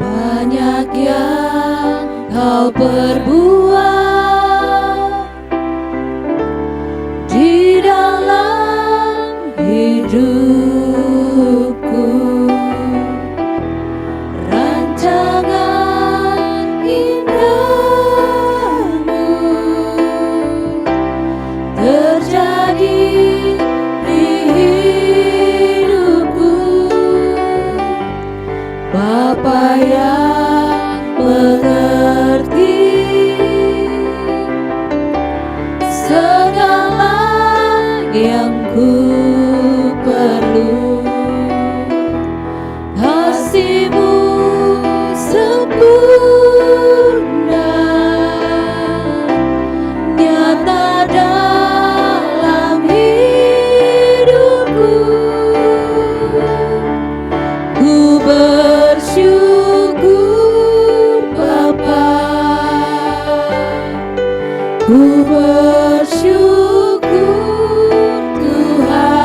Banyak yang kau perbuat di dalam hidupku, rancangan indahmu terjadi di hidupku. Bapa yang mengerti segala yang ku perlu, kasih-Mu sempurna nyata dalam hidupku. Ku bersyukur Bapa, ku bersyukur Tuhan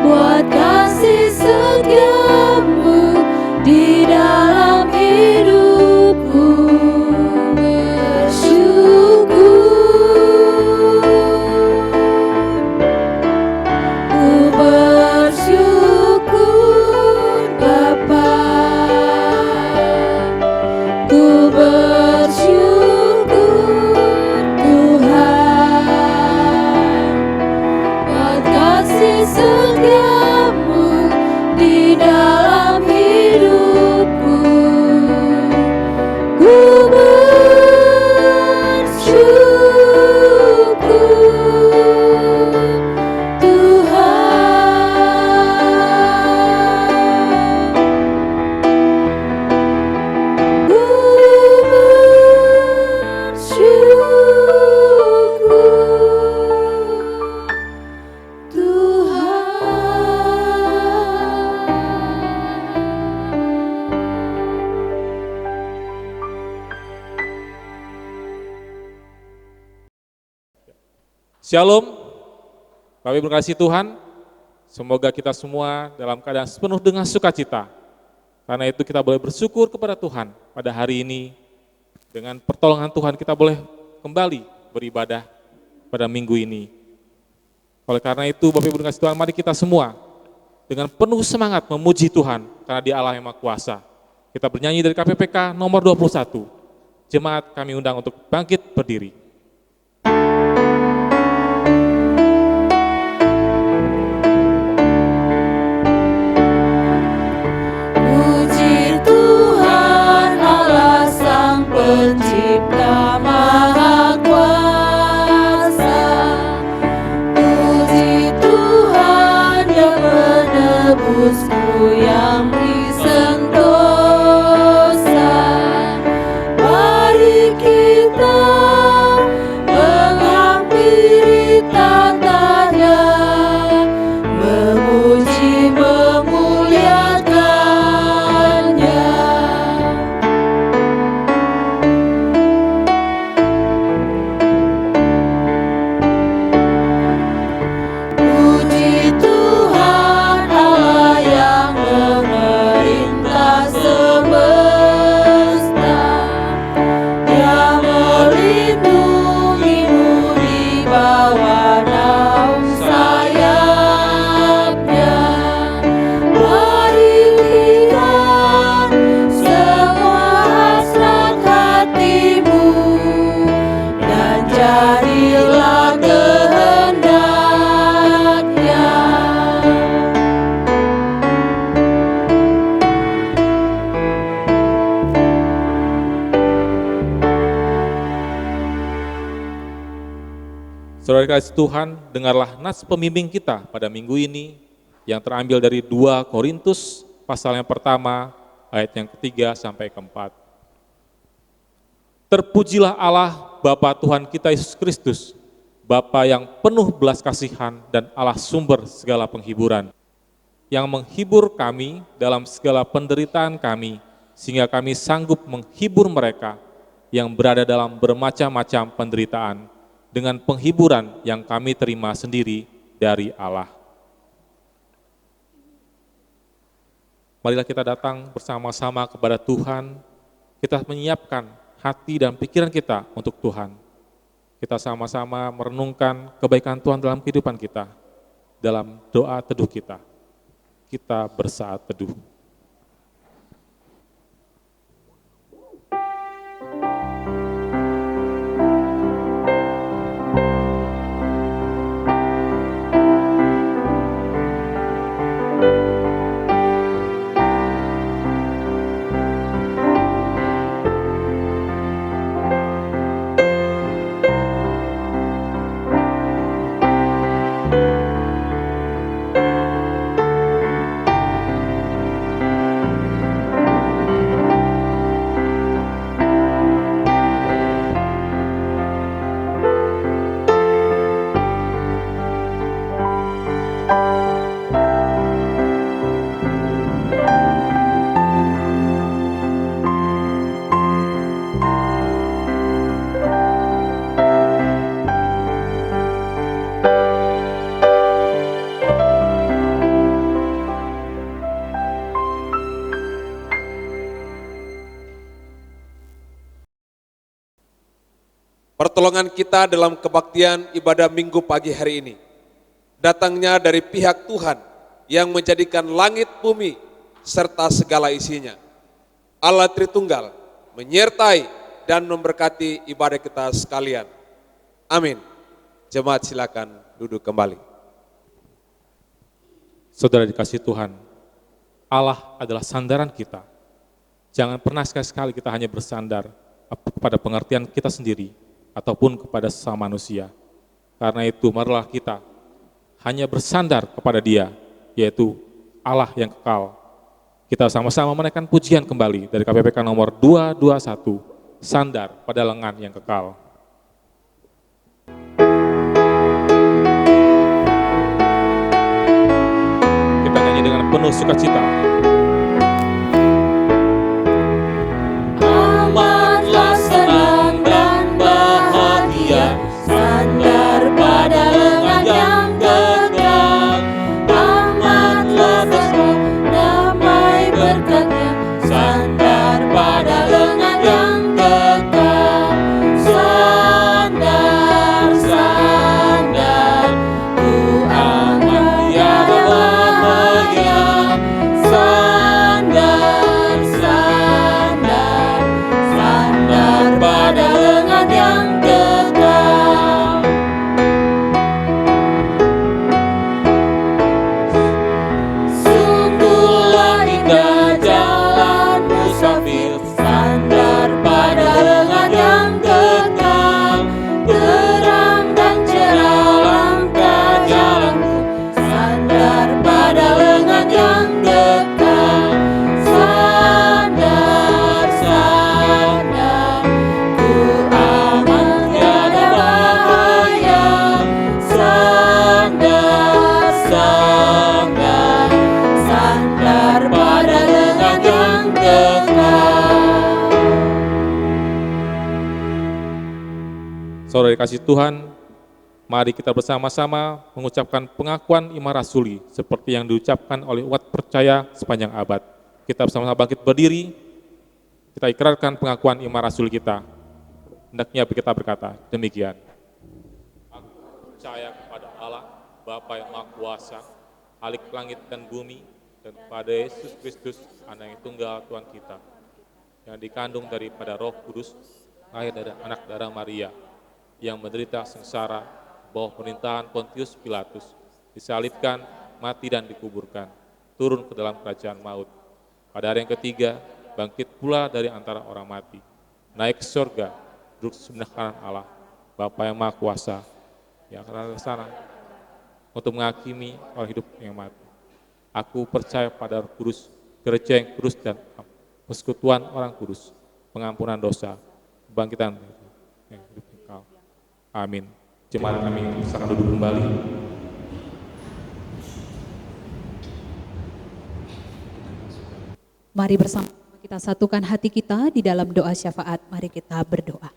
buat kasih setia-Mu di dalam hidupku. Bersyukur Bapa, ku bersyukur Tuhan buat kasih setia-Mu di dalam hidupku. Ku bersyukur Tuhan, ku bersyukur Shalom, kami berkasih Tuhan, semoga kita semua dalam keadaan sepenuh dengan sukacita. Karena itu kita boleh bersyukur kepada Tuhan pada hari ini, dengan pertolongan Tuhan kita boleh kembali beribadah pada minggu ini. Oleh karena itu Bapak Ibu berkasih Tuhan, mari kita semua dengan penuh semangat memuji Tuhan, karena Dia Allah yang Maha Kuasa. Kita bernyanyi dari KPPK nomor 21, jemaat kami undang untuk bangkit berdiri. Puji Tuhan Allah Sang Pencipta Maha Kuasa. Puji Tuhan yang menebusku yang disentosa. Mari kita Saudara kasih Tuhan, dengarlah nas pembimbing kita pada minggu ini yang terambil dari 2 Korintus pasal yang pertama, ayat yang ketiga sampai keempat. Terpujilah Allah Bapa Tuhan kita Yesus Kristus, Bapa yang penuh belas kasihan dan Allah sumber segala penghiburan, yang menghibur kami dalam segala penderitaan kami, sehingga kami sanggup menghibur mereka yang berada dalam bermacam-macam penderitaan, dengan penghiburan yang kami terima sendiri dari Allah. Marilah kita datang bersama-sama kepada Tuhan, kita menyiapkan hati dan pikiran kita untuk Tuhan. Kita sama-sama merenungkan kebaikan Tuhan dalam kehidupan kita, dalam doa teduh kita. Kita bersaat teduh. Pertolongan kita dalam kebaktian ibadah minggu pagi hari ini datangnya dari pihak Tuhan yang menjadikan langit bumi serta segala isinya. Allah Tritunggal menyertai dan memberkati ibadah kita sekalian. Amin. Jemaat silakan duduk kembali. Saudara dikasih Tuhan, Allah adalah sandaran kita. Jangan pernah sekali-sekali kita hanya bersandar pada pengertian kita sendiri, ataupun kepada sesama manusia. Karena itu marilah kita hanya bersandar kepada Dia, yaitu Allah yang kekal. Kita sama-sama menaikkan pujian kembali dari KPPK nomor 221, Sandar pada Lengan yang Kekal. Kita nyanyi dengan penuh sukacita. Amatlah senang dan bahagia, sandar pada lengan yang kekal. Amatlah senang, damai berkatnya, sandar pada lengan yang kekal. Sandar, sandar, ku amat tiada bahaya. Sandar, sandar, sandar pada lengan yang kekal. Sungguhlah indah jalan musafir, sandar pada lengan yang kekal. Terang dan cerah langkah jalanku, sandar pada lengan yang kekal. Sandar, sandar, ku aman tiada bahaya. Sandar, sandar, sandar pada lengan yang kekal. Saudara dikasih Tuhan, mari kita bersama-sama mengucapkan pengakuan iman rasuli seperti yang diucapkan oleh umat percaya sepanjang abad. Kita bersama-sama bangkit berdiri, kita ikrarkan pengakuan iman rasul kita. Hendaknya kita berkata demikian. Aku percaya kepada Allah, Bapa yang Maha Kuasa, Halik langit dan bumi, dan kepada Yesus Kristus, Anak yang tunggal Tuhan kita, yang dikandung daripada Roh Kudus, lahir dari anak darah Maria, yang menderita sengsara bawah pemerintahan Pontius Pilatus, disalibkan, mati dan dikuburkan, turun ke dalam kerajaan maut. Pada hari yang ketiga, bangkit pula dari antara orang mati, naik ke surga, duduk sebelah kanan Allah, Bapa yang Maha Kuasa, yang akan datang sana untuk menghakimi orang hidup yang mati. Aku percaya pada Roh Kudus, gereja yang kudus dan persekutuan orang kudus, pengampunan dosa, kebangkitan yang hidup kekal. Amin. Jemaat kami silakan duduk kembali. Mari bersama kita satukan hati kita di dalam doa syafaat. Mari kita berdoa.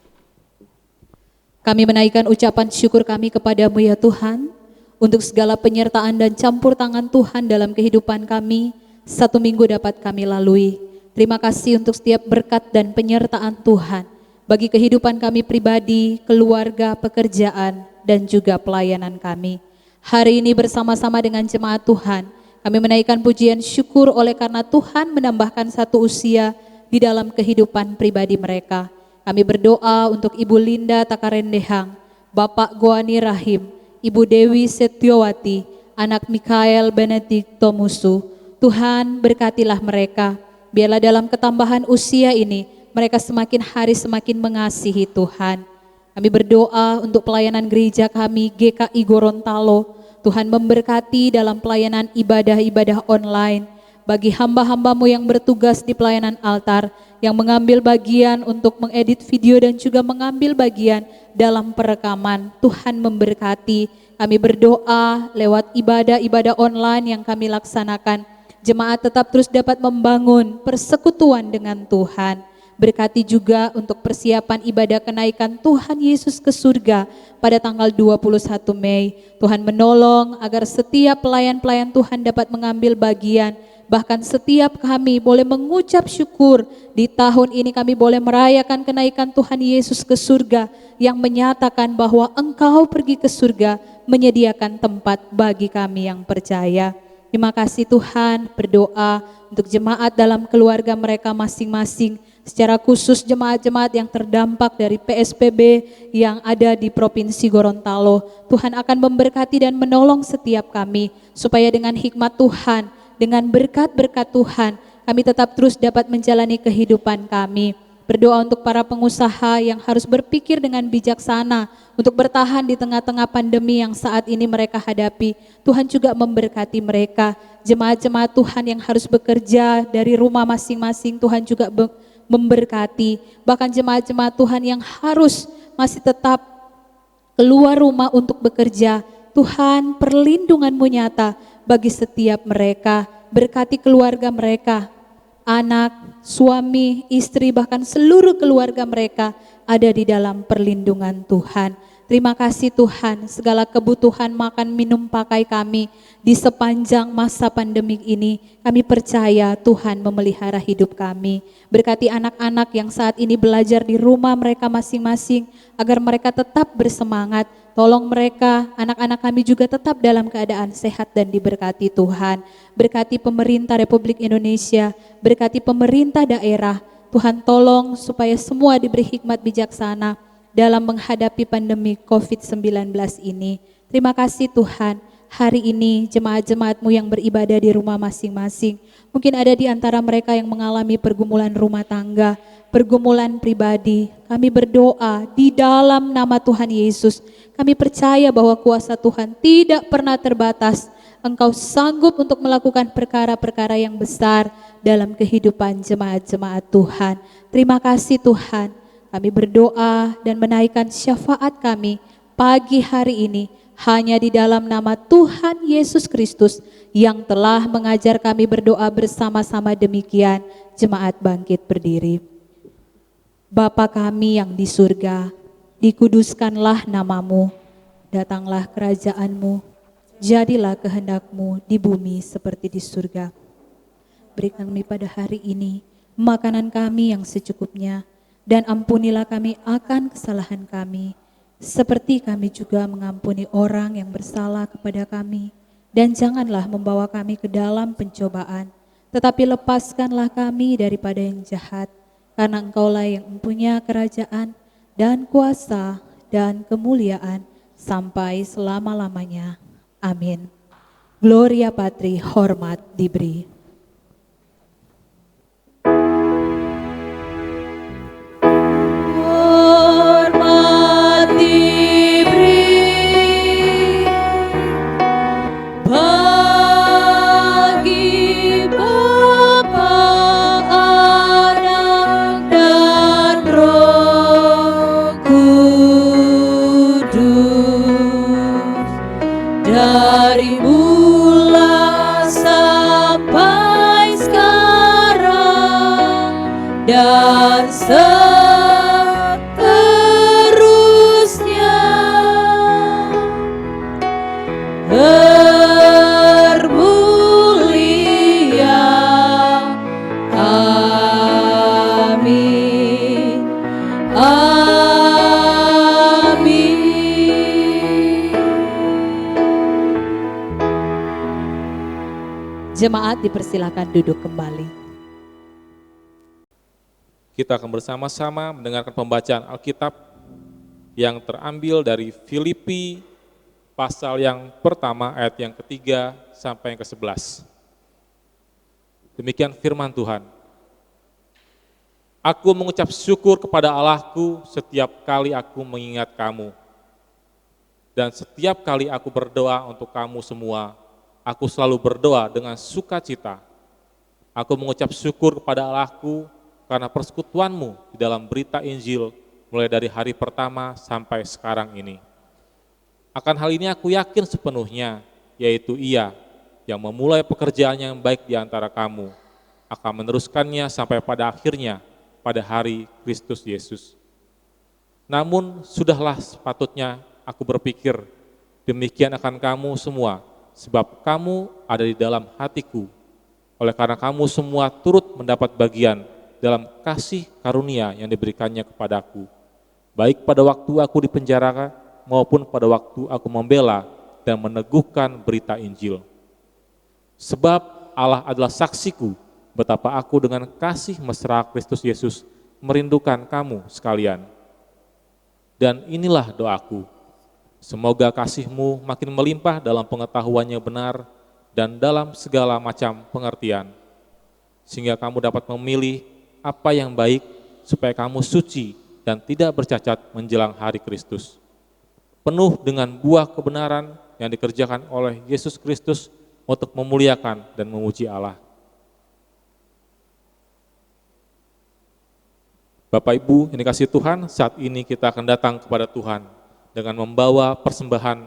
Kami menaikkan ucapan syukur kami kepadamu ya Tuhan, untuk segala penyertaan dan campur tangan Tuhan dalam kehidupan kami, 1 minggu dapat kami lalui. Terima kasih untuk setiap berkat dan penyertaan Tuhan, bagi kehidupan kami pribadi, keluarga, pekerjaan, dan juga pelayanan kami. Hari ini bersama-sama dengan jemaat Tuhan, kami menaikkan pujian syukur oleh karena Tuhan menambahkan 1 usia di dalam kehidupan pribadi mereka. Kami berdoa untuk Ibu Linda Takarendehang, Bapak Goani Rahim, Ibu Dewi Setiowati, anak Mikael Benedikto Musu. Tuhan berkatilah mereka, biarlah dalam ketambahan usia ini mereka semakin hari semakin mengasihi Tuhan. Kami berdoa untuk pelayanan gereja kami GKI Gorontalo. Tuhan memberkati dalam pelayanan ibadah-ibadah online, bagi hamba-hambamu yang bertugas di pelayanan altar, yang mengambil bagian untuk mengedit video dan juga mengambil bagian dalam perekaman. Tuhan memberkati. Kami berdoa lewat ibadah-ibadah online yang kami laksanakan, jemaat tetap terus dapat membangun persekutuan dengan Tuhan. Berkati juga untuk persiapan ibadah kenaikan Tuhan Yesus ke surga pada tanggal 21 Mei. Tuhan menolong agar setiap pelayan-pelayan Tuhan dapat mengambil bagian. Bahkan setiap kami boleh mengucap syukur, di tahun ini kami boleh merayakan kenaikan Tuhan Yesus ke surga yang menyatakan bahwa Engkau pergi ke surga menyediakan tempat bagi kami yang percaya. Terima kasih Tuhan, berdoa untuk jemaat dalam keluarga mereka masing-masing, secara khusus jemaat-jemaat yang terdampak dari PSBB yang ada di Provinsi Gorontalo. Tuhan akan memberkati dan menolong setiap kami, supaya dengan hikmat Tuhan, dengan berkat-berkat Tuhan, kami tetap terus dapat menjalani kehidupan kami. Berdoa untuk para pengusaha yang harus berpikir dengan bijaksana untuk bertahan di tengah-tengah pandemi yang saat ini mereka hadapi. Tuhan juga memberkati mereka. Jemaat-jemaat Tuhan yang harus bekerja dari rumah masing-masing, Tuhan juga memberkati. Bahkan jemaat-jemaat Tuhan yang harus masih tetap keluar rumah untuk bekerja, Tuhan perlindungan-Mu nyata bagi setiap mereka. Berkati keluarga mereka, anak, suami, istri, bahkan seluruh keluarga mereka ada di dalam perlindungan Tuhan. Terima kasih Tuhan, segala kebutuhan makan, minum, pakai kami di sepanjang masa pandemik ini, kami percaya Tuhan memelihara hidup kami. Berkati anak-anak yang saat ini belajar di rumah mereka masing-masing, agar mereka tetap bersemangat. Tolong mereka, anak-anak kami juga tetap dalam keadaan sehat dan diberkati Tuhan. Berkati pemerintah Republik Indonesia, berkati pemerintah daerah. Tuhan tolong supaya semua diberi hikmat bijaksana dalam menghadapi pandemi COVID-19 ini. Terima kasih Tuhan, hari ini jemaat-jemaat-Mu yang beribadah di rumah masing-masing. Mungkin ada di antara mereka yang mengalami pergumulan rumah tangga, pergumulan pribadi. Kami berdoa di dalam nama Tuhan Yesus. Kami percaya bahwa kuasa Tuhan tidak pernah terbatas. Engkau sanggup untuk melakukan perkara-perkara yang besar dalam kehidupan jemaat-jemaat Tuhan. Terima kasih Tuhan. Kami berdoa dan menaikkan syafaat kami pagi hari ini hanya di dalam nama Tuhan Yesus Kristus yang telah mengajar kami berdoa bersama-sama demikian. Jemaat bangkit berdiri. Bapa kami yang di surga, dikuduskanlah namamu, datanglah kerajaan-Mu, jadilah kehendak-Mu di bumi seperti di surga. Berikan kami pada hari ini makanan kami yang secukupnya, dan ampunilah kami akan kesalahan kami, seperti kami juga mengampuni orang yang bersalah kepada kami. Dan janganlah membawa kami ke dalam pencobaan, tetapi lepaskanlah kami daripada yang jahat, karena Engkaulah yang mempunyai kerajaan dan kuasa dan kemuliaan sampai selama-lamanya. Amin. Gloria Patri, hormat diberi. Hormat diberi dan seterusnya. Termulia, amin, amin. Jemaat dipersilakan duduk kembali. Kita akan bersama-sama mendengarkan pembacaan Alkitab yang terambil dari Filipi pasal yang pertama ayat yang ketiga sampai yang ke-11. Demikian firman Tuhan. Aku mengucap syukur kepada Allahku setiap kali aku mengingat kamu. Dan setiap kali aku berdoa untuk kamu semua, aku selalu berdoa dengan sukacita. Aku mengucap syukur kepada Allahku karena persekutuanmu di dalam berita Injil mulai dari hari pertama sampai sekarang ini. Akan hal ini aku yakin sepenuhnya, yaitu Ia yang memulai pekerjaan yang baik di antara kamu, akan meneruskannya sampai pada akhirnya, pada hari Kristus Yesus. Namun sudahlah sepatutnya aku berpikir demikian akan kamu semua, sebab kamu ada di dalam hatiku. Oleh karena kamu semua turut mendapat bagian dalam kasih karunia yang diberikannya kepadaku, baik pada waktu aku dipenjara maupun pada waktu aku membela dan meneguhkan berita Injil. Sebab Allah adalah saksiku betapa aku dengan kasih mesra Kristus Yesus merindukan kamu sekalian. Dan inilah doaku, semoga kasihmu makin melimpah dalam pengetahuannya benar dan dalam segala macam pengertian, sehingga kamu dapat memilih apa yang baik supaya kamu suci dan tidak bercacat menjelang hari Kristus, penuh dengan buah kebenaran yang dikerjakan oleh Yesus Kristus untuk memuliakan dan memuji Allah. Bapak Ibu yang dikasihi Tuhan, saat ini kita akan datang kepada Tuhan dengan membawa persembahan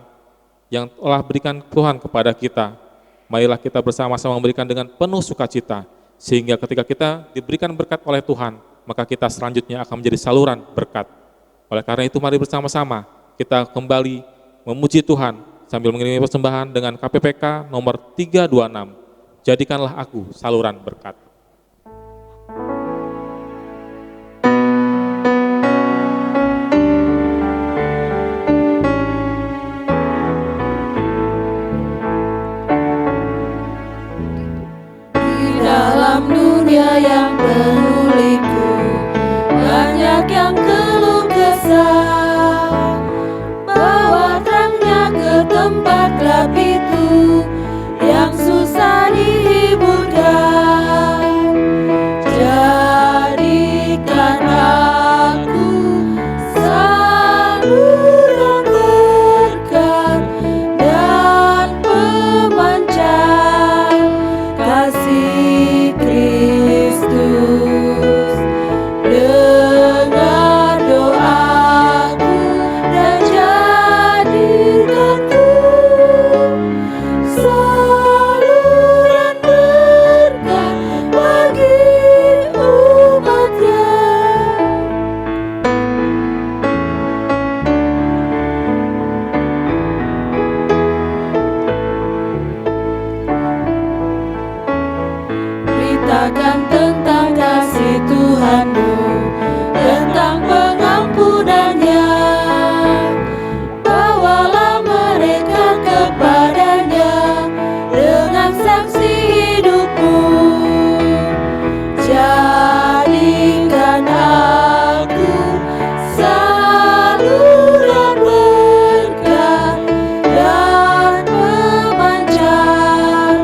yang telah berikan Tuhan kepada kita. Marilah kita bersama-sama memberikan dengan penuh sukacita, sehingga ketika kita diberikan berkat oleh Tuhan, maka kita selanjutnya akan menjadi saluran berkat. Oleh karena itu mari bersama-sama kita kembali memuji Tuhan sambil mengiringi persembahan dengan KPPK nomor 326. Jadikanlah aku saluran berkat. Di dalam dunia yang penuh liku, banyak yang keluh kesah. Bawa terangnya ke tempat gelap itu yang susah dihiburkan. Jadikan aku saluran berkat dan pemancar kasih Kristus. Dengar doaku dan jadikanku saluran berkat bagi umat-Nya. Beritakan tentang kasih Tuhanmu, tentang pengampunannya. Bawalah mereka kepadanya dengan saksi hidupmu. Jadikan aku saluran berkat dan pemancar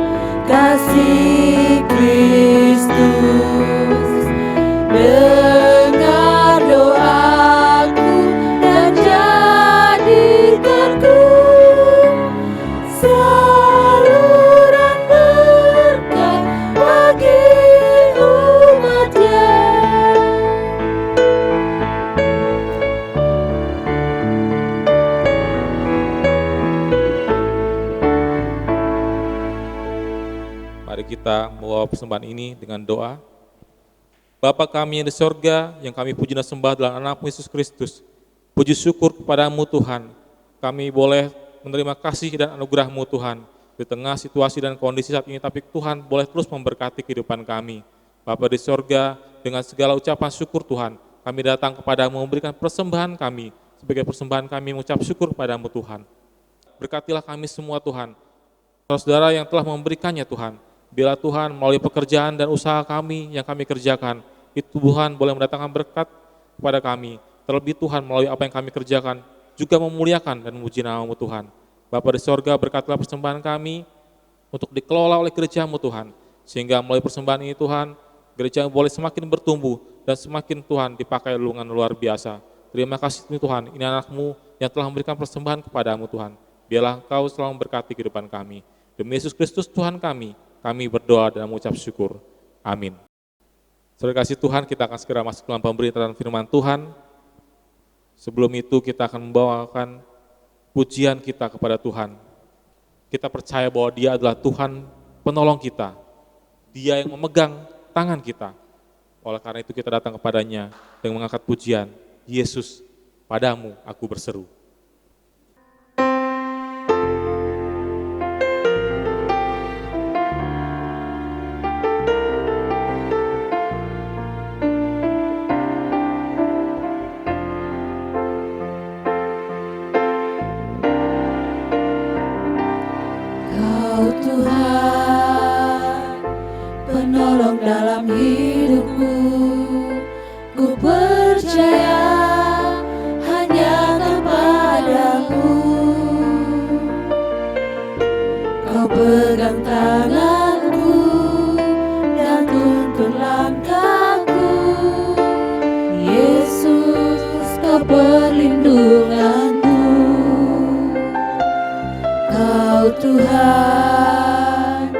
kasih Kristus. Dengar doaku dan jadikanku saluran berkat bagi umat-Nya. Mari kita membawa persembahan ini dengan doa. Bapa kami yang di sorga, yang kami puji dan sembah dalam anak-Mu Yesus Kristus. Puji syukur kepadamu Tuhan, kami boleh menerima kasih dan anugerah-Mu Tuhan, di tengah situasi dan kondisi saat ini, tapi Tuhan boleh terus memberkati kehidupan kami. Bapa di sorga, dengan segala ucapan syukur Tuhan, kami datang kepadamu memberikan persembahan kami, sebagai persembahan kami mengucap syukur kepadamu Tuhan. Berkatilah kami semua Tuhan, saudara yang telah memberikannya Tuhan, bila Tuhan melalui pekerjaan dan usaha kami yang kami kerjakan, itu Tuhan boleh mendatangkan berkat kepada kami, terlebih Tuhan melalui apa yang kami kerjakan, juga memuliakan dan memuji nama-Mu Tuhan. Bapa di sorga, berkatilah persembahan kami untuk dikelola oleh gereja-Mu Tuhan, sehingga melalui persembahan ini Tuhan, gereja boleh semakin bertumbuh dan semakin Tuhan dipakai dengan luar biasa. Terima kasih Tuhan, ini anak-Mu yang telah memberikan persembahan kepadamu Tuhan. Biarlah Engkau selalu memberkati kehidupan kami. Demi Yesus Kristus Tuhan kami berdoa dan mengucap syukur. Amin. Saudara kasih Tuhan, kita akan segera masuk dalam pemberitaan firman Tuhan. Sebelum itu kita akan membawakan pujian kita kepada Tuhan. Kita percaya bahwa Dia adalah Tuhan penolong kita. Dia yang memegang tangan kita. Oleh karena itu kita datang kepadanya dan mengangkat pujian, Yesus, padamu aku berseru. Kau Tuhan, penolong dalam hidupku, ku percaya hanya kepadamu. Kau pegang tanganku dan tuntun langkahku, Yesus, kau perlindunganku. Kau Tuhan,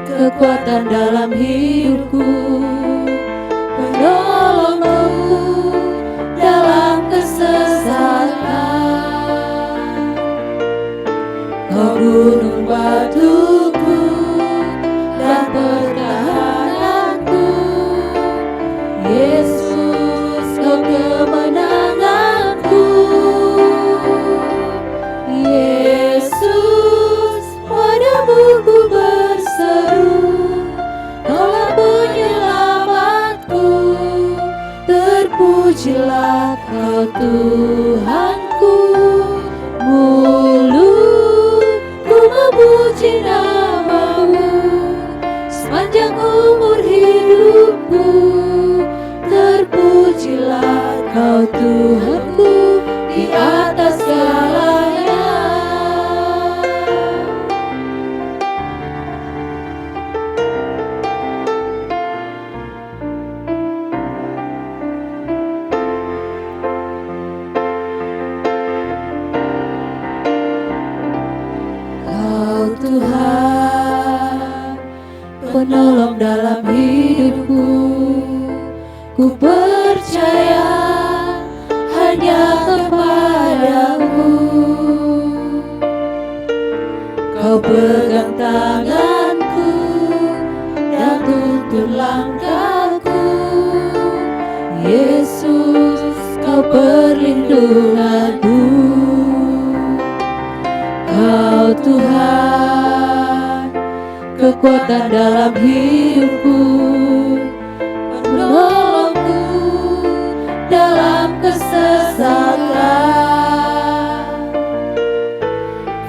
kekuatan dalam hidupku, penolongku dalam kesesakan. Kau gunung batuku dan pertahananku, Yesus, kau kemenanganku. Yesus, padamu ku berseru, Kaulah penyelamatku. Terpujilah Kau Tuhanku, mulutku memuji nama-Mu sepanjang umur hidupku. Terpujilah Kau Tuhanku di atas segalanya. Kau Tuhan, penolong dalam hidupku, ku percaya hanya kepadamu. Kau pegang tanganku dan tuntun langkahku, Yesus, kau perlindunganku. Kau Tuhan, kekuatan dalam hidupku, penolongku dalam kesesakan.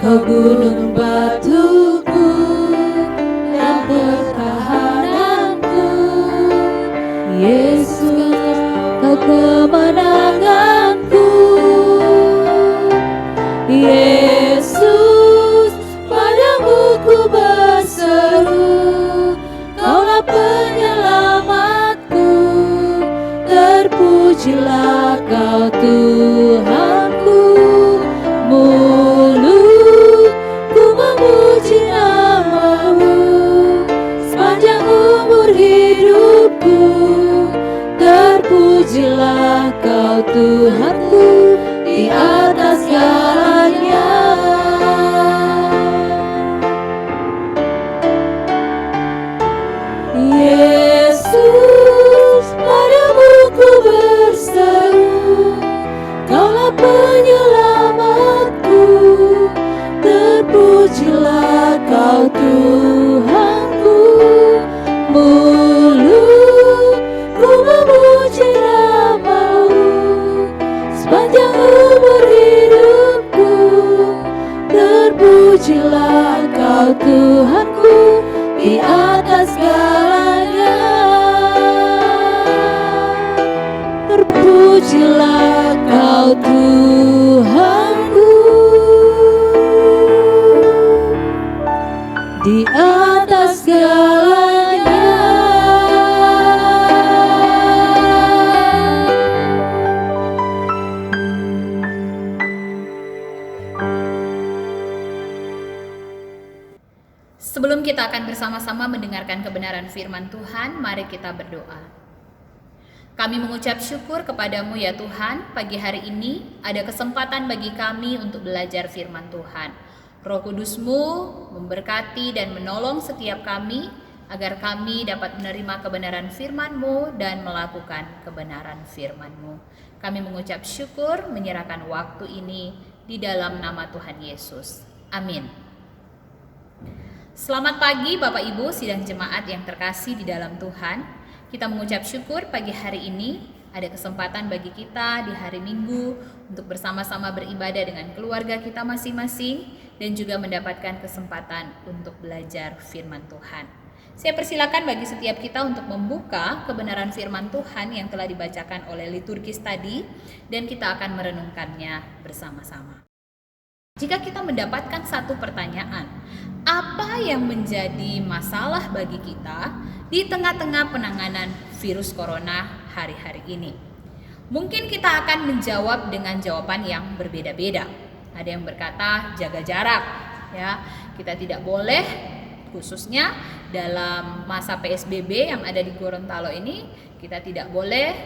Kau gunung batuku dan pertahananku, Yesus, kau kemenanganku. Yesus, padamu ku berseru, Kaulah penyelamatku. Terpujilah Kau Tuhanku, mulutku memuji nama-Mu sepanjang umur hidupku. Terpujilah Kau Tuhanku di atas segalanya. Yesus, Mujilah Kau Tuhanku di atas segalanya. Sebelum kita akan bersama-sama mendengarkan kebenaran firman Tuhan, mari kita berdoa. Kami mengucap syukur kepadamu ya Tuhan, pagi hari ini ada kesempatan bagi kami untuk belajar firman Tuhan. Roh Kudus-Mu memberkati dan menolong setiap kami, agar kami dapat menerima kebenaran firman-Mu dan melakukan kebenaran firman-Mu. Kami mengucap syukur, menyerahkan waktu ini di dalam nama Tuhan Yesus. Amin. Selamat pagi Bapak Ibu sidang jemaat yang terkasih di dalam Tuhan. Kita mengucap syukur pagi hari ini ada kesempatan bagi kita di hari Minggu untuk bersama-sama beribadah dengan keluarga kita masing-masing dan juga mendapatkan kesempatan untuk belajar firman Tuhan. Saya persilakan bagi setiap kita untuk membuka kebenaran firman Tuhan yang telah dibacakan oleh liturgis tadi dan kita akan merenungkannya bersama-sama. Jika kita mendapatkan satu pertanyaan, apa yang menjadi masalah bagi kita di tengah-tengah penanganan virus corona hari-hari ini? Mungkin kita akan menjawab dengan jawaban yang berbeda-beda. Ada yang berkata jaga jarak, ya. Kita tidak boleh, khususnya dalam masa PSBB yang ada di Gorontalo ini, kita tidak boleh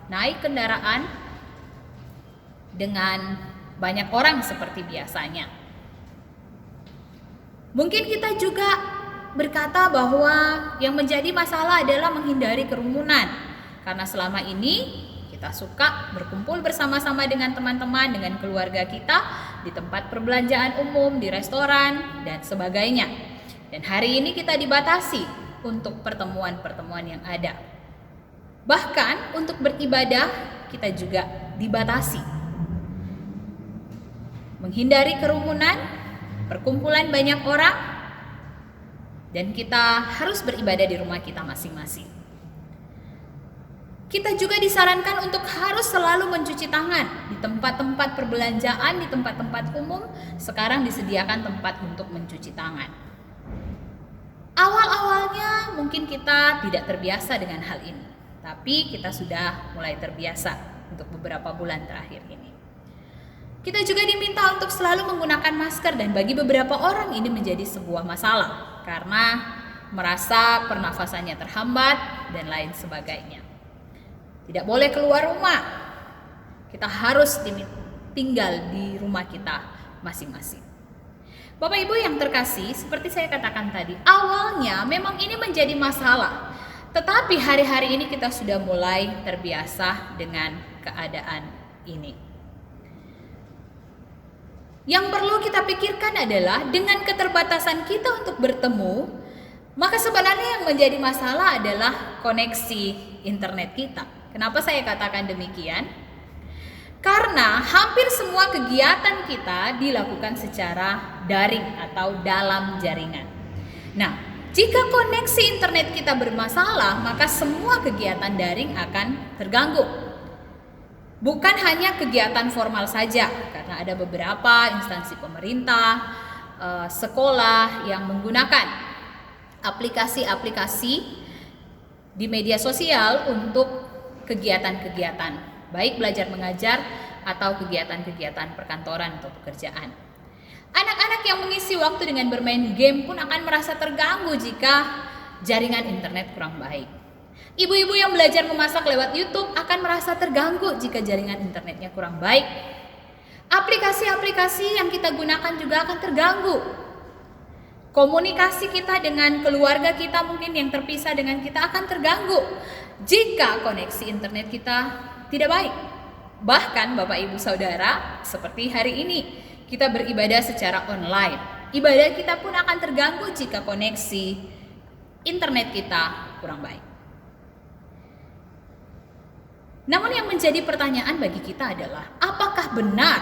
naik kendaraan dengan banyak orang seperti biasanya. Mungkin kita juga berkata bahwa yang menjadi masalah adalah menghindari kerumunan, karena selama ini kita suka berkumpul bersama-sama dengan teman-teman, dengan keluarga kita di tempat perbelanjaan umum, di restoran dan sebagainya. Dan hari ini kita dibatasi untuk pertemuan-pertemuan yang ada. Bahkan untuk beribadah kita juga dibatasi. Menghindari kerumunan, perkumpulan banyak orang, dan kita harus beribadah di rumah kita masing-masing. Kita juga disarankan untuk harus selalu mencuci tangan di tempat-tempat perbelanjaan, di tempat-tempat umum. Sekarang disediakan tempat untuk mencuci tangan. Awal-awalnya mungkin kita tidak terbiasa dengan hal ini, tapi kita sudah mulai terbiasa untuk beberapa bulan terakhir ini. Kita juga diminta untuk selalu menggunakan masker, dan bagi beberapa orang ini menjadi sebuah masalah karena merasa pernafasannya terhambat dan lain sebagainya. Tidak boleh keluar rumah. Kita harus tinggal di rumah kita masing-masing. Bapak Ibu yang terkasih, seperti saya katakan tadi, awalnya memang ini menjadi masalah. Tetapi hari-hari ini kita sudah mulai terbiasa dengan keadaan ini. Yang perlu kita pikirkan adalah dengan keterbatasan kita untuk bertemu, maka sebenarnya yang menjadi masalah adalah koneksi internet kita. Kenapa saya katakan demikian? Karena hampir semua kegiatan kita dilakukan secara daring atau dalam jaringan. Nah, jika koneksi internet kita bermasalah, maka semua kegiatan daring akan terganggu. Bukan hanya kegiatan formal saja, karena ada beberapa instansi pemerintah, sekolah yang menggunakan aplikasi-aplikasi di media sosial untuk kegiatan-kegiatan, baik belajar mengajar atau kegiatan-kegiatan perkantoran atau pekerjaan. Anak-anak yang mengisi waktu dengan bermain game pun akan merasa terganggu jika jaringan internet kurang baik. Ibu-ibu yang belajar memasak lewat YouTube akan merasa terganggu jika jaringan internetnya kurang baik. Aplikasi-aplikasi yang kita gunakan juga akan terganggu. Komunikasi kita dengan keluarga kita mungkin yang terpisah dengan kita akan terganggu jika koneksi internet kita tidak baik. Bahkan Bapak Ibu Saudara, seperti hari ini kita beribadah secara online. Ibadah kita pun akan terganggu jika koneksi internet kita kurang baik. Namun yang menjadi pertanyaan bagi kita adalah, apakah benar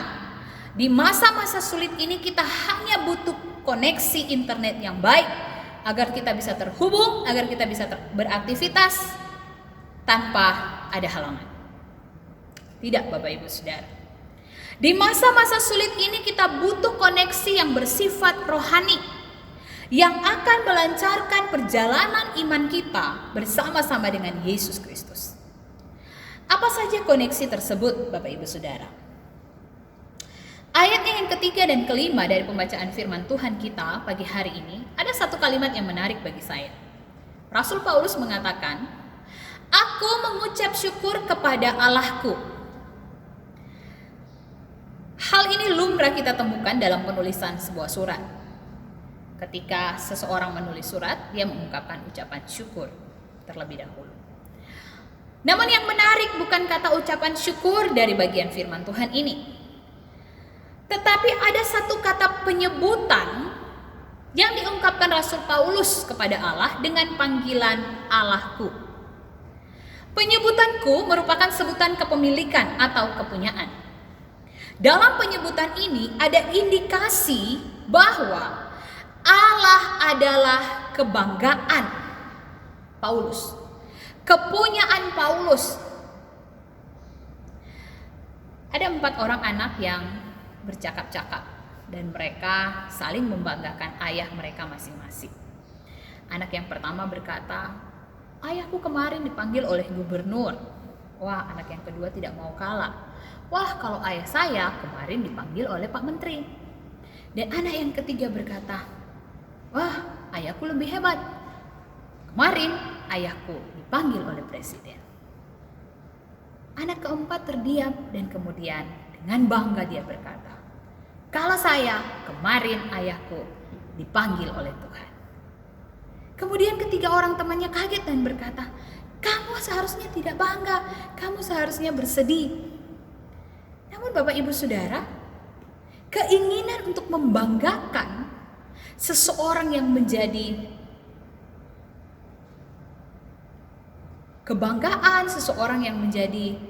di masa-masa sulit ini kita hanya butuh koneksi internet yang baik agar kita bisa terhubung, agar kita bisa beraktivitas tanpa ada halangan? Tidak, Bapak Ibu Saudara. Di masa-masa sulit ini kita butuh koneksi yang bersifat rohani, yang akan melancarkan perjalanan iman kita bersama-sama dengan Yesus Kristus. Apa saja koneksi tersebut, Bapak Ibu Saudara? Ayat yang ketiga dan kelima dari pembacaan firman Tuhan kita pagi hari ini, ada satu kalimat yang menarik bagi saya. Rasul Paulus mengatakan, "Aku mengucap syukur kepada Allahku." Hal ini lumrah kita temukan dalam penulisan sebuah surat. Ketika seseorang menulis surat, dia mengungkapkan ucapan syukur terlebih dahulu. Namun yang menarik bukan kata ucapan syukur dari bagian firman Tuhan ini, tetapi ada satu kata penyebutan yang diungkapkan Rasul Paulus kepada Allah dengan panggilan Allahku. Penyebutanku merupakan sebutan kepemilikan atau kepunyaan. Dalam penyebutan ini ada indikasi bahwa Allah adalah kebanggaan Paulus, kepunyaan Paulus. Ada 4 orang anak yang bercakap-cakap dan mereka saling membanggakan ayah mereka masing-masing. Anak yang pertama berkata, "Ayahku kemarin dipanggil oleh gubernur." Wah, anak yang kedua tidak mau kalah. "Wah, kalau ayah saya kemarin dipanggil oleh Pak Menteri." Dan anak yang ketiga berkata, "Wah, ayahku lebih hebat. Kemarin ayahku dipanggil oleh presiden." Anak keempat terdiam dan kemudian dengan bangga dia berkata, "Kalau saya kemarin ayahku dipanggil oleh Tuhan." Kemudian ketiga orang temannya kaget dan berkata, "Kamu seharusnya tidak bangga, kamu seharusnya bersedih." Namun Bapak Ibu Saudara, keinginan untuk membanggakan seseorang yang menjadi kebanggaan, seseorang yang menjadi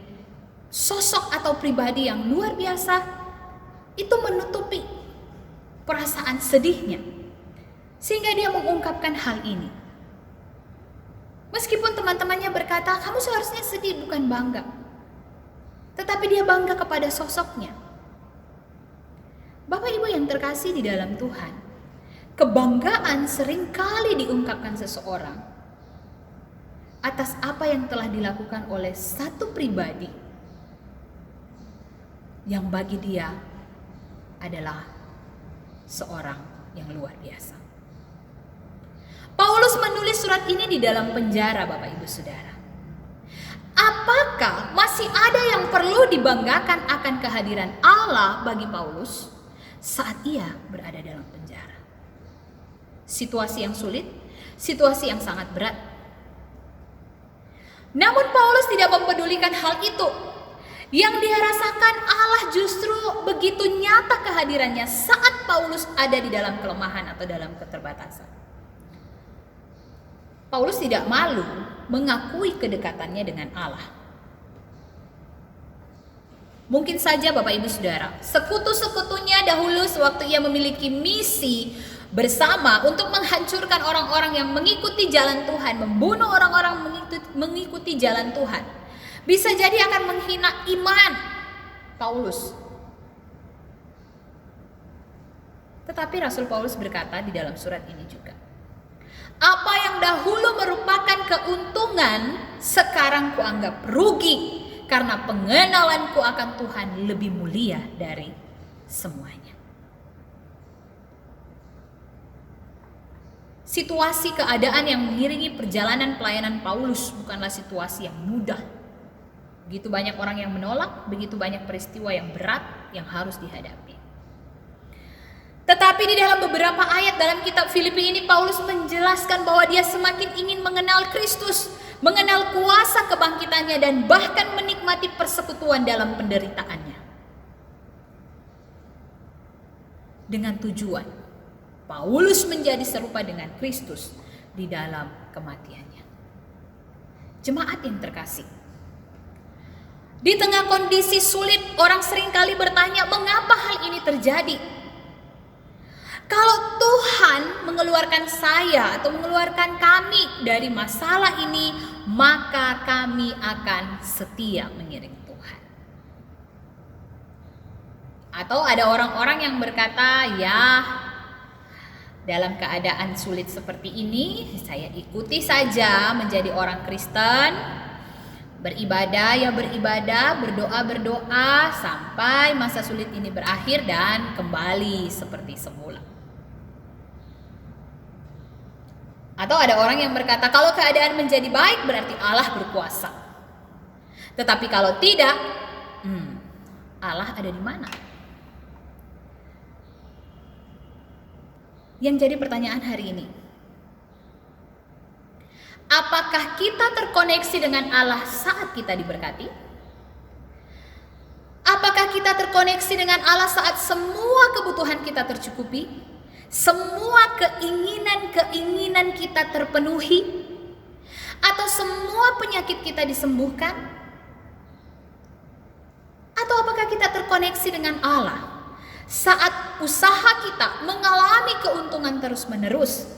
sosok atau pribadi yang luar biasa, itu menutupi perasaan sedihnya, sehingga dia mengungkapkan hal ini. Meskipun teman-temannya berkata, "Kamu seharusnya sedih, bukan bangga." Tetapi dia bangga kepada sosoknya. Bapak Ibu yang terkasih di dalam Tuhan, kebanggaan seringkali diungkapkan seseorang atas apa yang telah dilakukan oleh satu pribadi yang bagi dia adalah seorang yang luar biasa. Paulus menulis surat ini di dalam penjara, Bapak Ibu Saudara. Apakah masih ada yang perlu dibanggakan akan kehadiran Allah bagi Paulus saat ia berada dalam penjara? Situasi yang sulit, situasi yang sangat berat. Namun Paulus tidak mempedulikan hal itu. Yang dia rasakan, Allah justru begitu nyata kehadirannya saat Paulus ada di dalam kelemahan atau dalam keterbatasan. Paulus tidak malu mengakui kedekatannya dengan Allah. Mungkin saja Bapak Ibu Saudara, sekutu-sekutunya dahulu sewaktu ia memiliki misi bersama untuk menghancurkan orang-orang yang mengikuti jalan Tuhan, membunuh orang-orang mengikuti jalan Tuhan, bisa jadi akan menghina iman Paulus. Tetapi Rasul Paulus berkata di dalam surat ini juga, "Apa yang dahulu merupakan keuntungan, sekarang kuanggap rugi, karena pengenalanku akan Tuhan lebih mulia dari semuanya." Situasi keadaan yang mengiringi perjalanan pelayanan Paulus bukanlah situasi yang mudah. Begitu banyak orang yang menolak, begitu banyak peristiwa yang berat yang harus dihadapi. Tetapi di dalam beberapa ayat dalam kitab Filipi ini, Paulus menjelaskan bahwa dia semakin ingin mengenal Kristus, mengenal kuasa kebangkitannya, dan bahkan menikmati persekutuan dalam penderitaannya. Dengan tujuan Paulus menjadi serupa dengan Kristus di dalam kematiannya. Jemaat yang terkasih, di tengah kondisi sulit, orang seringkali bertanya, mengapa hal ini terjadi? Kalau Tuhan mengeluarkan saya atau mengeluarkan kami dari masalah ini, maka kami akan setia mengiring Tuhan. Atau ada orang-orang yang berkata, ya dalam keadaan sulit seperti ini, saya ikuti saja menjadi orang Kristen, beribadah ya beribadah, berdoa berdoa sampai masa sulit ini berakhir dan kembali seperti semula. Atau ada orang yang berkata, kalau keadaan menjadi baik berarti Allah berkuasa. Tetapi kalau tidak, Allah ada di mana? Yang jadi pertanyaan hari ini, apakah kita terkoneksi dengan Allah saat kita diberkati? Apakah kita terkoneksi dengan Allah saat semua kebutuhan kita tercukupi? Semua keinginan-keinginan kita terpenuhi? Atau semua penyakit kita disembuhkan? Atau apakah kita terkoneksi dengan Allah saat usaha kita mengalami keuntungan terus-menerus?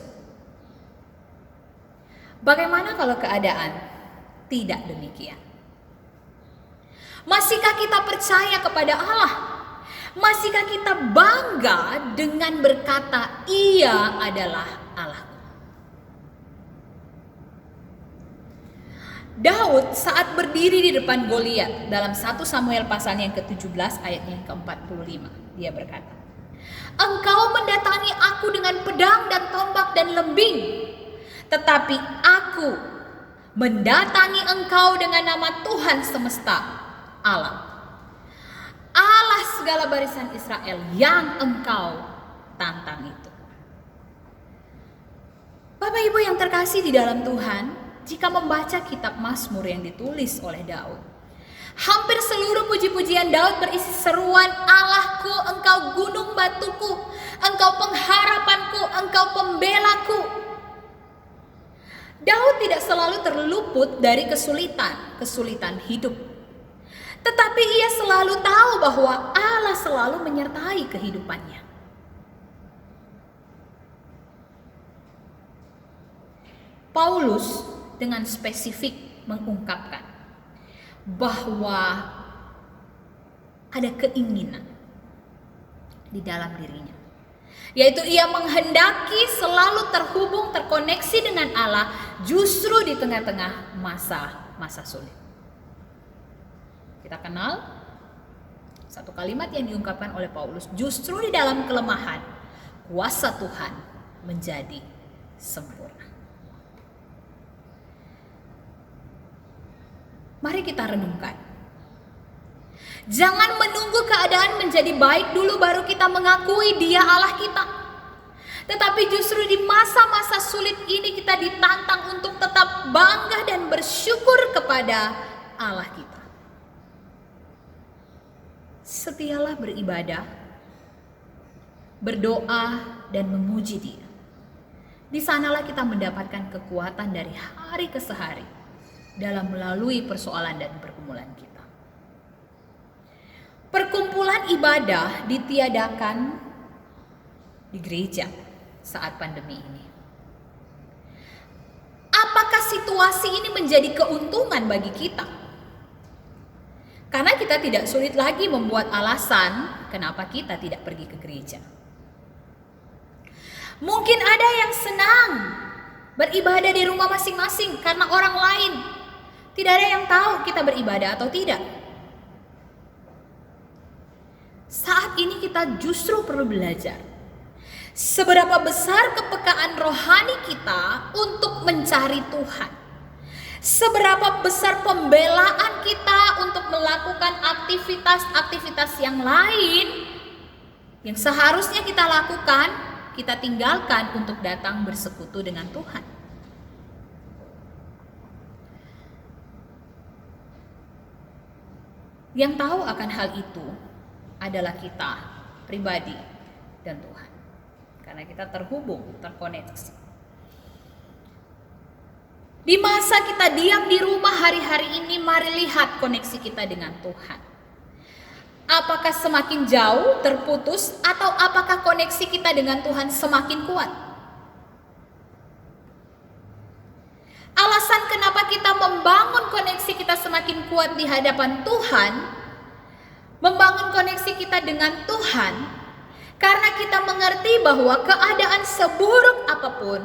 Bagaimana kalau keadaan tidak demikian? Masihkah kita percaya kepada Allah? Masihkah kita bangga dengan berkata, Ia adalah Allah? Daud saat berdiri di depan Goliat dalam 1 Samuel pasalnya yang ke-17 ayatnya yang ke-45, dia berkata, Engkau mendatangi aku dengan pedang dan tombak dan lembing, tetapi aku mendatangi engkau dengan nama Tuhan semesta, Allah segala barisan Israel yang engkau tantang itu. Bapak Ibu yang terkasih di dalam Tuhan, jika membaca kitab Mazmur yang ditulis oleh Daud, hampir seluruh puji-pujian Daud berisi seruan, Allahku, engkau gunung batuku, engkau pengharapanku, engkau pembelaku. Daud tidak selalu terluput dari kesulitan hidup. Tetapi ia selalu tahu bahwa Allah selalu menyertai kehidupannya. Paulus dengan spesifik mengungkapkan bahwa ada keinginan di dalam dirinya, yaitu ia menghendaki selalu terhubung, terkoneksi dengan Allah justru di tengah-tengah masa sulit. Kita kenal satu kalimat yang diungkapkan oleh Paulus, justru di dalam kelemahan kuasa Tuhan menjadi sempurna. Mari kita renungkan. Jangan menunggu keadaan menjadi baik dulu baru kita mengakui Dia Allah kita. Tetapi justru di masa-masa sulit ini kita ditantang untuk tetap bangga dan bersyukur kepada Allah kita. Setialah beribadah, berdoa dan memuji Dia. Di sanalah kita mendapatkan kekuatan dari hari ke hari dalam melalui persoalan dan pergumulan kita. Perkumpulan ibadah ditiadakan di gereja saat pandemi ini. Apakah situasi ini menjadi keuntungan bagi kita? Karena kita tidak sulit lagi membuat alasan kenapa kita tidak pergi ke gereja. Mungkin ada yang senang beribadah di rumah masing-masing karena orang lain tidak ada yang tahu kita beribadah atau tidak. Saat ini kita justru perlu belajar seberapa besar kepekaan rohani kita untuk mencari Tuhan. Seberapa besar pembelaan kita untuk melakukan aktivitas-aktivitas yang lain yang seharusnya kita lakukan, kita tinggalkan untuk datang bersekutu dengan Tuhan. Yang tahu akan hal itu adalah kita pribadi dan Tuhan. Karena kita terhubung, terkoneksi. Di masa kita diam di rumah hari-hari ini, mari lihat koneksi kita dengan Tuhan. Apakah semakin jauh, terputus, atau apakah koneksi kita dengan Tuhan semakin kuat? Alasan kenapa kita membangun koneksi kita semakin kuat di hadapan Tuhan membangun koneksi kita dengan Tuhan, karena kita mengerti bahwa keadaan seburuk apapun,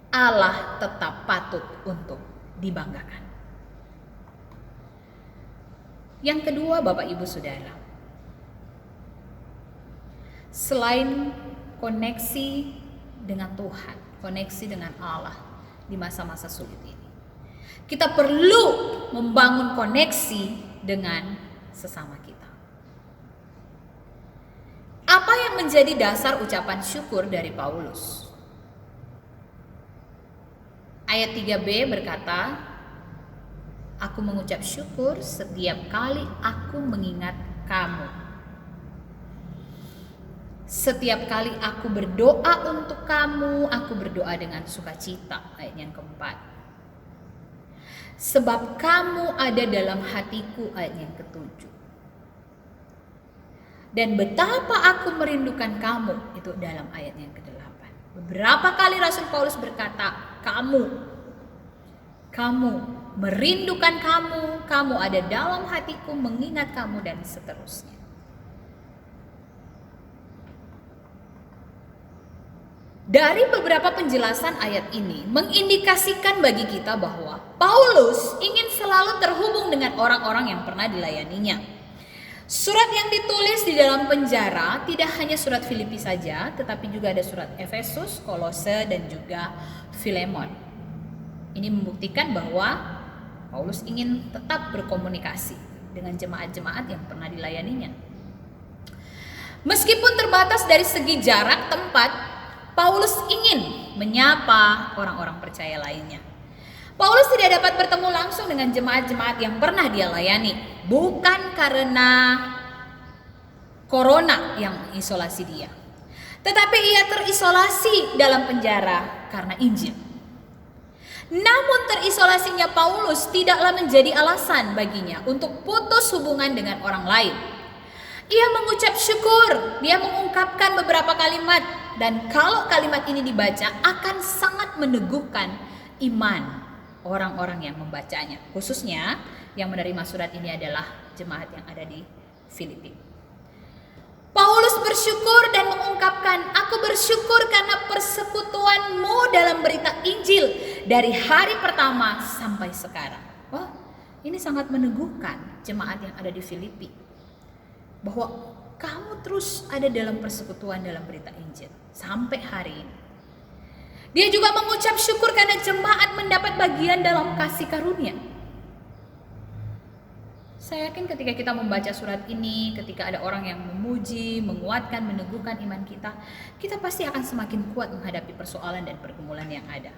Allah tetap patut untuk dibanggakan. Yang kedua, Bapak Ibu Saudara, selain koneksi dengan Tuhan, koneksi dengan Allah di masa-masa sulit ini, kita perlu membangun koneksi dengan sesama kita. Apa yang menjadi dasar ucapan syukur dari Paulus? Ayat 3b berkata, aku mengucap syukur setiap kali aku mengingat kamu. Setiap kali aku berdoa untuk kamu, aku berdoa dengan sukacita. Ayat yang keempat. Sebab kamu ada dalam hatiku. Ayat yang ketujuh. Dan betapa aku merindukan kamu. Itu dalam ayat yang ke-8. Beberapa kali Rasul Paulus berkata, kamu merindukan kamu ada dalam hatiku, mengingat kamu, dan seterusnya. Dari beberapa penjelasan ayat ini mengindikasikan bagi kita bahwa Paulus ingin selalu terhubung dengan orang-orang yang pernah dilayaninya. Surat yang ditulis di dalam penjara tidak hanya surat Filipi saja, tetapi juga ada surat Efesus, Kolose, dan juga Filemon. Ini membuktikan bahwa Paulus ingin tetap berkomunikasi dengan jemaat-jemaat yang pernah dilayaninya. Meskipun terbatas dari segi jarak tempat, Paulus ingin menyapa orang-orang percaya lainnya. Paulus tidak dapat bertemu langsung dengan jemaat-jemaat yang pernah dia layani, bukan karena corona yang mengisolasi dia, tetapi ia terisolasi dalam penjara karena Injil. Namun terisolasinya Paulus tidaklah menjadi alasan baginya untuk putus hubungan dengan orang lain. Ia mengucap syukur, dia mengungkapkan beberapa kalimat, dan kalau kalimat ini dibaca akan sangat meneguhkan iman orang-orang yang membacanya. Khususnya yang menerima surat ini adalah jemaat yang ada di Filipi. Paulus bersyukur dan mengungkapkan, aku bersyukur karena persekutuanmu dalam berita Injil dari hari pertama sampai sekarang. Wah, ini sangat meneguhkan jemaat yang ada di Filipi, bahwa kamu terus ada dalam persekutuan dalam berita Injil sampai hari ini. Dia juga mengucap syukur karena jemaat mendapat bagian dalam kasih karunia. Saya yakin ketika kita membaca surat ini, ketika ada orang yang memuji, menguatkan, meneguhkan iman kita, kita pasti akan semakin kuat menghadapi persoalan dan pergumulan yang ada.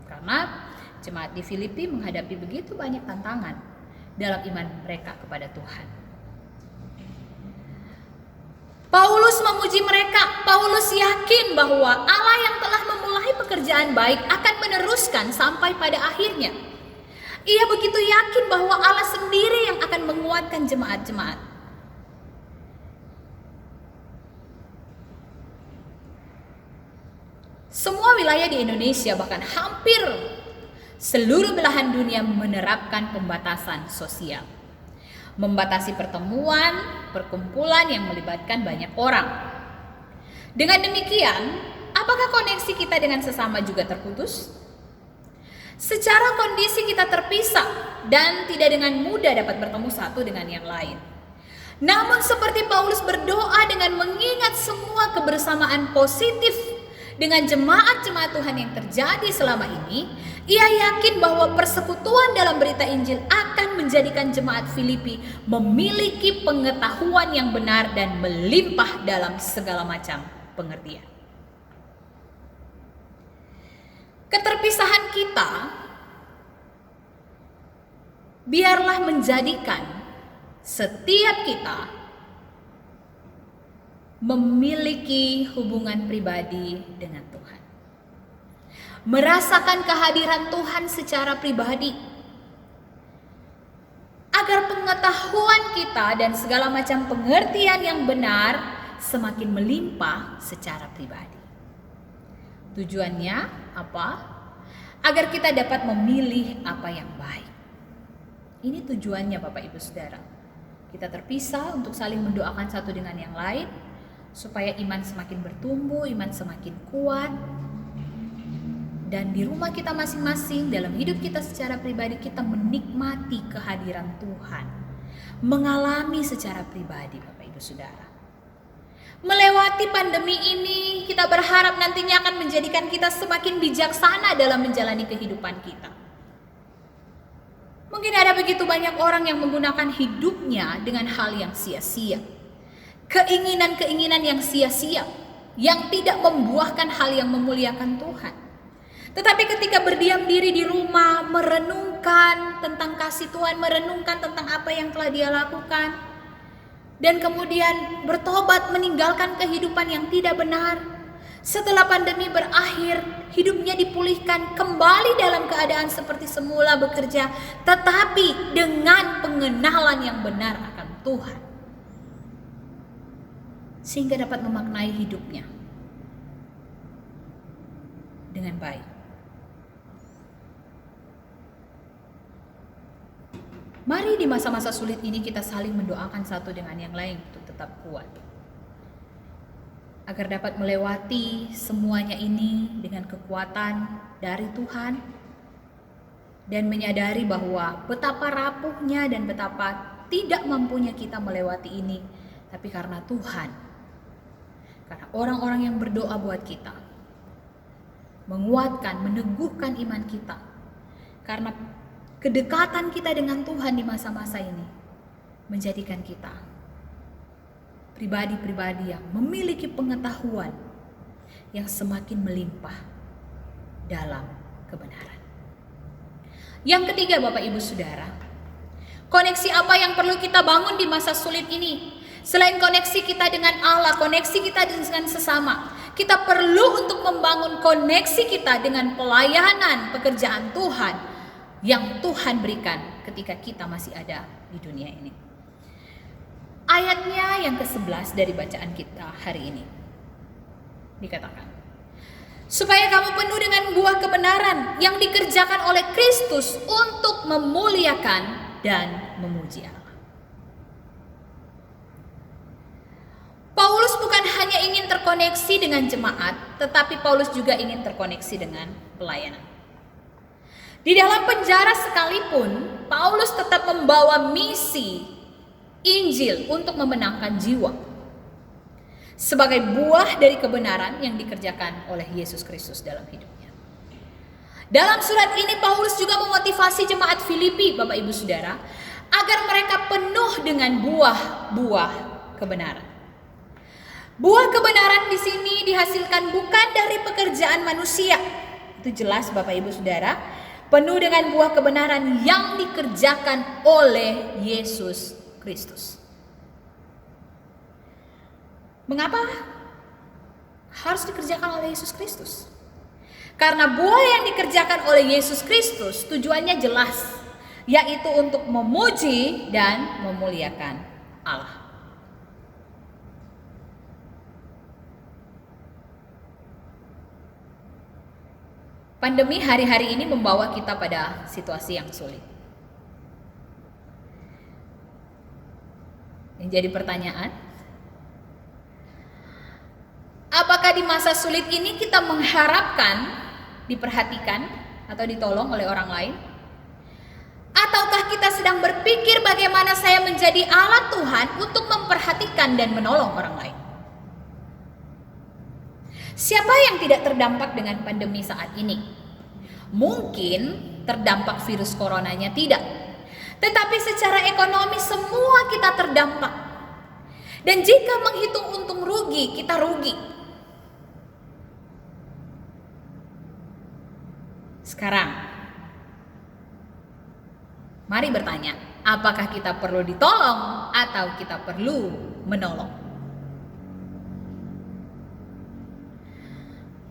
Karena jemaat di Filipi menghadapi begitu banyak tantangan dalam iman mereka kepada Tuhan. Paulus memuji mereka. Paulus yakin bahwa Allah yang telah memulai pekerjaan baik akan meneruskan sampai pada akhirnya. Ia begitu yakin bahwa Allah sendiri yang akan menguatkan jemaat-jemaat. Semua wilayah di Indonesia, bahkan hampir seluruh belahan dunia menerapkan pembatasan sosial. Membatasi pertemuan, perkumpulan yang melibatkan banyak orang. Dengan demikian, apakah koneksi kita dengan sesama juga terputus? Secara kondisi kita terpisah dan tidak dengan mudah dapat bertemu satu dengan yang lain. Namun seperti Paulus berdoa dengan mengingat semua kebersamaan positif dengan jemaat-jemaat Tuhan yang terjadi selama ini, ia yakin bahwa persekutuan dalam berita Injil akan menjadikan jemaat Filipi memiliki pengetahuan yang benar dan melimpah dalam segala macam pengertian. Keterpisahan kita biarlah menjadikan setiap kita memiliki hubungan pribadi dengan Tuhan. Merasakan kehadiran Tuhan secara pribadi. Agar pengetahuan kita dan segala macam pengertian yang benar semakin melimpah secara pribadi. Tujuannya apa? Agar kita dapat memilih apa yang baik. Ini tujuannya Bapak Ibu Saudara. Kita terpisah untuk saling mendoakan satu dengan yang lain, supaya iman semakin bertumbuh, iman semakin kuat. Dan di rumah kita masing-masing, dalam hidup kita secara pribadi, kita menikmati kehadiran Tuhan. Mengalami secara pribadi, Bapak Ibu Saudara. Melewati pandemi ini, kita berharap nantinya akan menjadikan kita semakin bijaksana dalam menjalani kehidupan kita. Mungkin ada begitu banyak orang yang menggunakan hidupnya dengan hal yang sia-sia. Keinginan-keinginan yang sia-sia, yang tidak membuahkan hal yang memuliakan Tuhan. Tetapi ketika berdiam diri di rumah, merenungkan tentang kasih Tuhan, merenungkan tentang apa yang telah Dia lakukan, dan kemudian bertobat meninggalkan kehidupan yang tidak benar, setelah pandemi berakhir, hidupnya dipulihkan kembali dalam keadaan seperti semula bekerja, tetapi dengan pengenalan yang benar akan Tuhan, sehingga dapat memaknai hidupnya dengan baik. Mari di masa-masa sulit ini kita saling mendoakan satu dengan yang lain untuk tetap kuat, agar dapat melewati semuanya ini dengan kekuatan dari Tuhan, dan menyadari bahwa betapa rapuhnya dan betapa tidak mampunya kita melewati ini, tapi karena Tuhan, karena orang-orang yang berdoa buat kita, menguatkan, meneguhkan iman kita, karena kedekatan kita dengan Tuhan di masa-masa ini menjadikan kita pribadi-pribadi yang memiliki pengetahuan yang semakin melimpah dalam kebenaran. Yang ketiga, Bapak Ibu Saudara, koneksi apa yang perlu kita bangun di masa sulit ini? Selain koneksi kita dengan Allah, koneksi kita dengan sesama, kita perlu untuk membangun koneksi kita dengan pelayanan pekerjaan Tuhan yang Tuhan berikan ketika kita masih ada di dunia ini. Ayatnya yang ke-11 dari bacaan kita hari ini dikatakan, supaya kamu penuh dengan buah kebenaran yang dikerjakan oleh Kristus untuk memuliakan dan memuji Allah. Paulus bukan hanya ingin terkoneksi dengan jemaat, tetapi Paulus juga ingin terkoneksi dengan pelayanan. Di dalam penjara sekalipun, Paulus tetap membawa misi Injil untuk memenangkan jiwa sebagai buah dari kebenaran yang dikerjakan oleh Yesus Kristus dalam hidupnya. Dalam surat ini Paulus juga memotivasi jemaat Filipi, Bapak Ibu Saudara, agar mereka penuh dengan buah-buah kebenaran. Buah kebenaran di sini dihasilkan bukan dari pekerjaan manusia. Itu jelas, Bapak Ibu Saudara, penuh dengan buah kebenaran yang dikerjakan oleh Yesus Kristus. Mengapa harus dikerjakan oleh Yesus Kristus? Karena buah yang dikerjakan oleh Yesus Kristus tujuannya jelas, yaitu untuk memuji dan memuliakan Allah. Pandemi hari-hari ini membawa kita pada situasi yang sulit. Yang jadi pertanyaan, apakah di masa sulit ini kita mengharapkan diperhatikan atau ditolong oleh orang lain? Ataukah kita sedang berpikir bagaimana saya menjadi alat Tuhan untuk memperhatikan dan menolong orang lain? Siapa yang tidak terdampak dengan pandemi saat ini? Mungkin terdampak virus coronanya tidak, tetapi secara ekonomi semua kita terdampak. Dan jika menghitung untung rugi, kita rugi. Sekarang, mari bertanya, apakah kita perlu ditolong atau kita perlu menolong?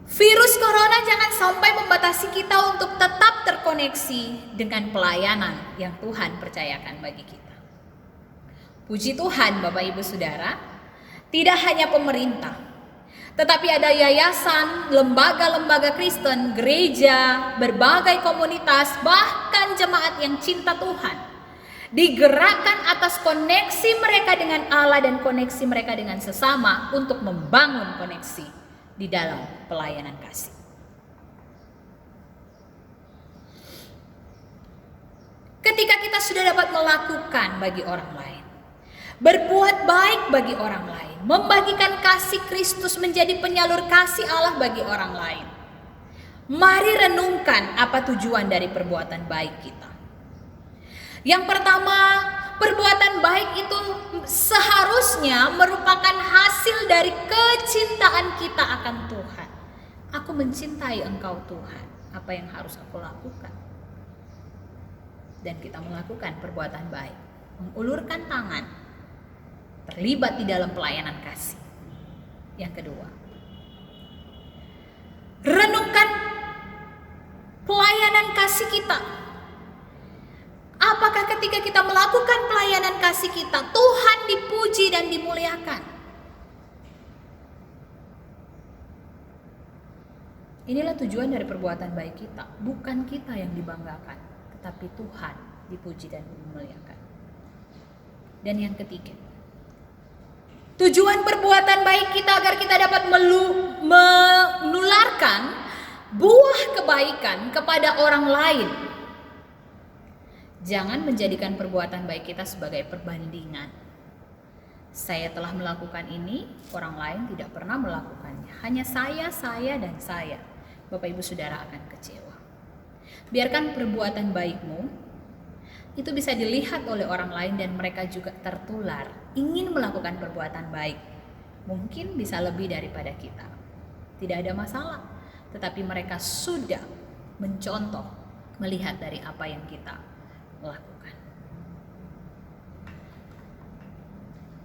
Virus corona jangan sampai membatasi kita untuk tetap terkoneksi dengan pelayanan yang Tuhan percayakan bagi kita. Puji Tuhan, Bapak Ibu Saudara, tidak hanya pemerintah, tetapi ada yayasan, lembaga-lembaga Kristen, gereja, berbagai komunitas, bahkan jemaat yang cinta Tuhan, digerakkan atas koneksi mereka dengan Allah dan koneksi mereka dengan sesama untuk membangun koneksi di dalam pelayanan kasih. Ketika kita sudah dapat melakukan bagi orang lain, berbuat baik bagi orang lain, membagikan kasih Kristus menjadi penyalur kasih Allah bagi orang lain, mari renungkan apa tujuan dari perbuatan baik kita. Yang pertama, perbuatan baik itu seharusnya merupakan hasil dari kecintaan kita akan Tuhan. Aku mencintai Engkau Tuhan, apa yang harus aku lakukan? Dan kita melakukan perbuatan baik, mengulurkan tangan, terlibat di dalam pelayanan kasih. Yang kedua, renungkan pelayanan kasih kita. Apakah ketika kita melakukan pelayanan kasih kita, Tuhan dipuji dan dimuliakan? Inilah tujuan dari perbuatan baik kita. Bukan kita yang dibanggakan, tetapi Tuhan dipuji dan dimuliakan. Dan yang ketiga, tujuan perbuatan baik kita agar kita dapat menularkan buah kebaikan kepada orang lain. Jangan menjadikan perbuatan baik kita sebagai perbandingan. Saya telah melakukan ini, orang lain tidak pernah melakukannya. Hanya saya, dan saya. Bapak Ibu Saudara akan kecewa. Biarkan perbuatan baikmu itu bisa dilihat oleh orang lain dan mereka juga tertular, ingin melakukan perbuatan baik. Mungkin bisa lebih daripada kita. Tidak ada masalah. Tetapi mereka sudah mencontoh, melihat dari apa yang kita lakukan.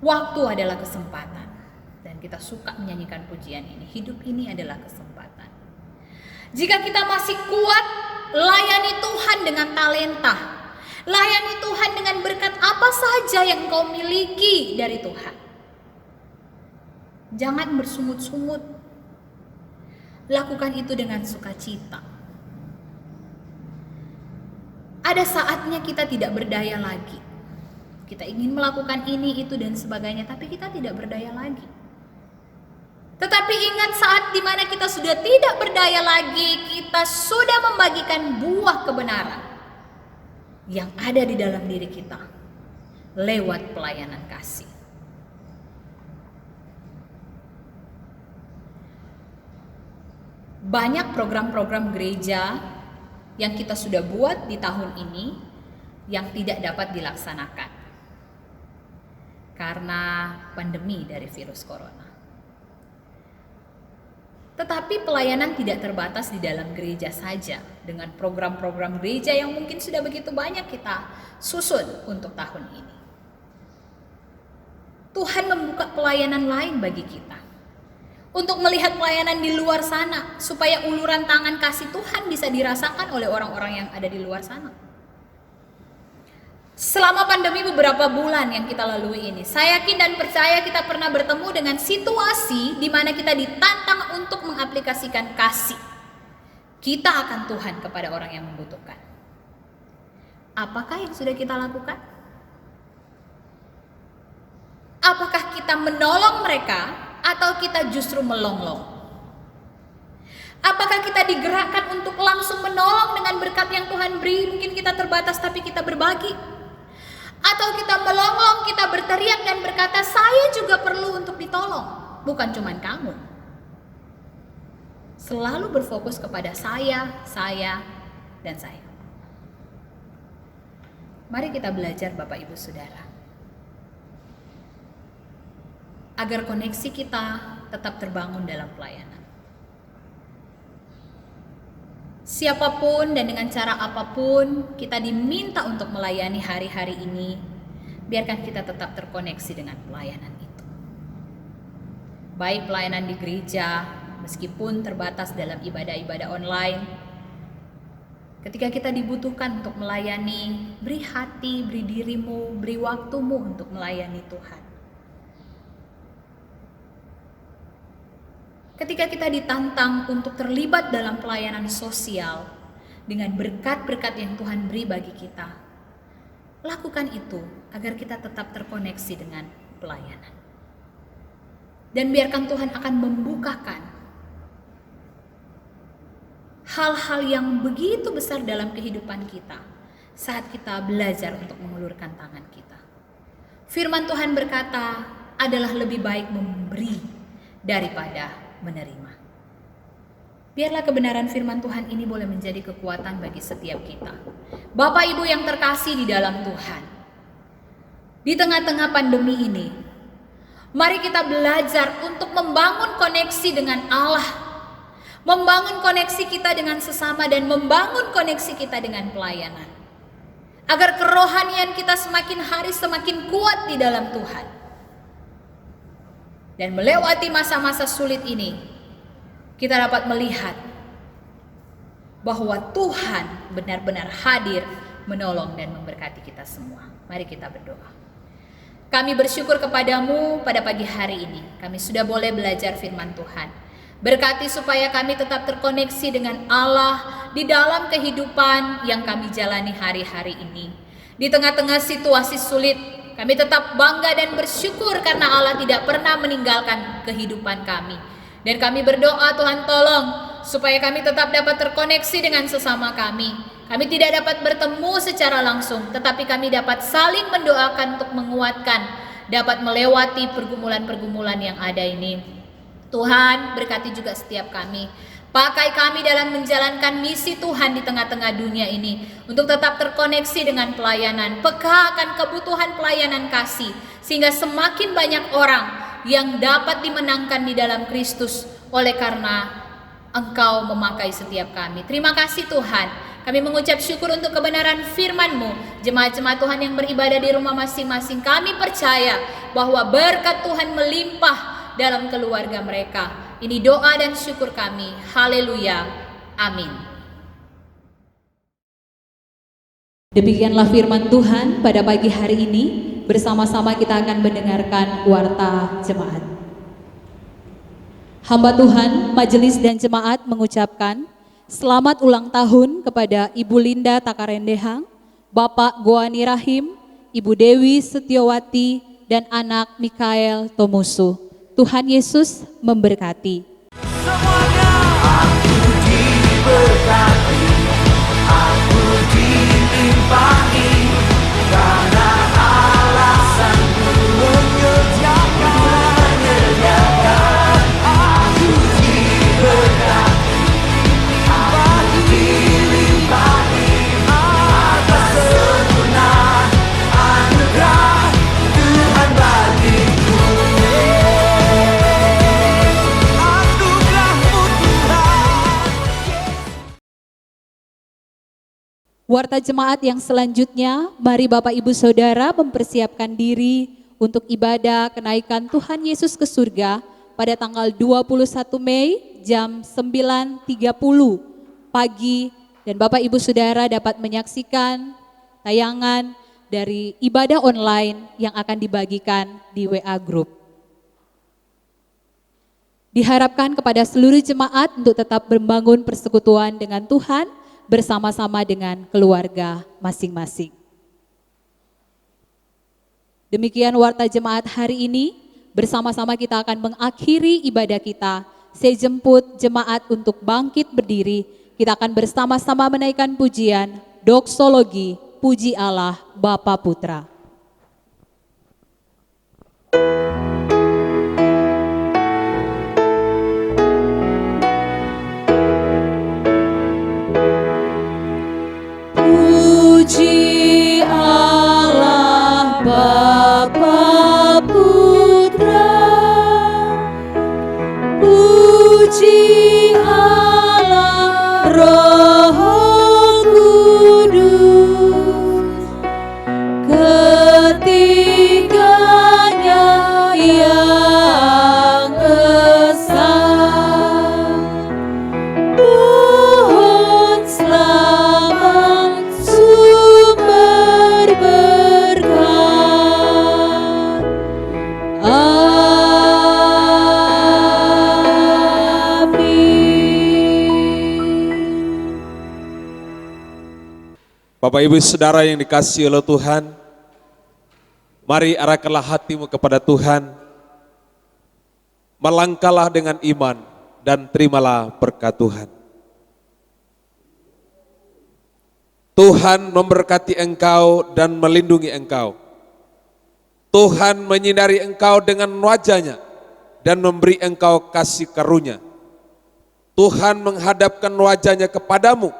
Waktu adalah kesempatan, dan kita suka menyanyikan pujian ini. Hidup ini adalah kesempatan. Jika kita masih kuat, layani Tuhan dengan talenta, layani Tuhan dengan berkat apa saja yang kau miliki dari Tuhan. Jangan bersungut-sungut, lakukan itu dengan sukacita. Ada saatnya kita tidak berdaya lagi. Kita ingin melakukan ini, itu, dan sebagainya, tapi kita tidak berdaya lagi. Tetapi ingat saat dimana kita sudah tidak berdaya lagi, kita sudah membagikan buah kebenaran yang ada di dalam diri kita lewat pelayanan kasih. Banyak program-program gereja yang kita sudah buat di tahun ini yang tidak dapat dilaksanakan karena pandemi dari virus corona. Tetapi pelayanan tidak terbatas di dalam gereja saja, dengan program-program gereja yang mungkin sudah begitu banyak kita susun untuk tahun ini. Tuhan membuka pelayanan lain bagi kita, untuk melihat pelayanan di luar sana, supaya uluran tangan kasih Tuhan bisa dirasakan oleh orang-orang yang ada di luar sana. Selama pandemi beberapa bulan yang kita lalui ini, saya yakin dan percaya kita pernah bertemu dengan situasi di mana kita ditantang untuk mengaplikasikan kasih kita akan Tuhan kepada orang yang membutuhkan. Apakah yang sudah kita lakukan? Apakah kita menolong mereka atau kita justru melonglong? Apakah kita digerakkan untuk langsung menolong dengan berkat yang Tuhan beri? Mungkin kita terbatas tapi kita berbagi. Atau kita melonglong, kita berteriak dan berkata, saya juga perlu untuk ditolong, bukan cuma kamu. Selalu berfokus kepada saya, dan saya. Mari kita belajar Bapak Ibu Saudara, agar koneksi kita tetap terbangun dalam pelayanan. Siapapun dan dengan cara apapun kita diminta untuk melayani hari-hari ini, biarkan kita tetap terkoneksi dengan pelayanan itu. Baik pelayanan di gereja, meskipun terbatas dalam ibadah-ibadah online, ketika kita dibutuhkan untuk melayani, beri hati, beri dirimu, beri waktumu untuk melayani Tuhan. Ketika kita ditantang untuk terlibat dalam pelayanan sosial dengan berkat-berkat yang Tuhan beri bagi kita, lakukan itu agar kita tetap terkoneksi dengan pelayanan. Dan biarkan Tuhan akan membukakan hal-hal yang begitu besar dalam kehidupan kita saat kita belajar untuk mengulurkan tangan kita. Firman Tuhan berkata, adalah lebih baik memberi daripada menerima. Biarlah kebenaran firman Tuhan ini boleh menjadi kekuatan bagi setiap kita. Bapak Ibu yang terkasih di dalam Tuhan, di tengah-tengah pandemi ini, mari kita belajar untuk membangun koneksi dengan Allah, membangun koneksi kita dengan sesama, dan membangun koneksi kita dengan pelayanan. Agar kerohanian kita semakin hari semakin kuat di dalam Tuhan. Dan melewati masa-masa sulit ini, kita dapat melihat bahwa Tuhan benar-benar hadir, menolong dan memberkati kita semua. Mari kita berdoa. Kami bersyukur kepadamu pada pagi hari ini. Kami sudah boleh belajar firman Tuhan. Berkati supaya kami tetap terkoneksi dengan Allah di dalam kehidupan yang kami jalani hari-hari ini. Di tengah-tengah situasi sulit, kami tetap bangga dan bersyukur karena Allah tidak pernah meninggalkan kehidupan kami. Dan kami berdoa, Tuhan tolong supaya kami tetap dapat terkoneksi dengan sesama kami. Kami tidak dapat bertemu secara langsung, tetapi kami dapat saling mendoakan untuk menguatkan, dapat melewati pergumulan-pergumulan yang ada ini. Tuhan, berkati juga setiap kami. Pakai kami dalam menjalankan misi Tuhan di tengah-tengah dunia ini, untuk tetap terkoneksi dengan pelayanan, peka akan kebutuhan pelayanan kasih, sehingga semakin banyak orang yang dapat dimenangkan di dalam Kristus oleh karena Engkau memakai setiap kami. Terima kasih Tuhan. Kami mengucap syukur untuk kebenaran firman-Mu. Jemaat-jemaat Tuhan yang beribadah di rumah masing-masing, kami percaya bahwa berkat Tuhan melimpah dalam keluarga mereka. Ini doa dan syukur kami. Haleluya. Amin. Demikianlah firman Tuhan pada pagi hari ini. Bersama-sama kita akan mendengarkan warta jemaat. Hamba Tuhan, majelis dan jemaat mengucapkan selamat ulang tahun kepada Ibu Linda Takarendehang, Bapak Goani Rahim, Ibu Dewi Setiawati, dan anak Mikael Tomusu. Tuhan Yesus memberkati. Semuanya aku diberkati, aku dilimpahi, karena alasanmu menyediakan. Aku diberkati, aku dilimpahi, atas sempurna anugerah Tuhan bagiku. Warta jemaat yang selanjutnya, mari Bapak Ibu Saudara mempersiapkan diri untuk ibadah kenaikan Tuhan Yesus ke surga pada tanggal 21 Mei jam 9.30 pagi, dan Bapak Ibu Saudara dapat menyaksikan tayangan dari ibadah online yang akan dibagikan di WA Group. Diharapkan kepada seluruh jemaat untuk tetap membangun persekutuan dengan Tuhan bersama-sama dengan keluarga masing-masing. Demikian warta jemaat hari ini. Bersama-sama kita akan mengakhiri ibadah kita. Saya jemput jemaat untuk bangkit berdiri. Kita akan bersama-sama menaikkan pujian, doksologi, puji Allah Bapa Putra. Puji Allah Bapa Putra, puji Allah Roh Kudus, ketiganya yang esa. Mohon selamat sumber berkat. Amin. Bapak Ibu Saudara yang dikasihi oleh Tuhan, mari arahkanlah hatimu kepada Tuhan, melangkahlah dengan iman dan terimalah berkat Tuhan. Tuhan memberkati engkau dan melindungi engkau. Tuhan menyinari engkau dengan wajah-Nya dan memberi engkau kasih karunia. Tuhan menghadapkan wajah-Nya kepadamu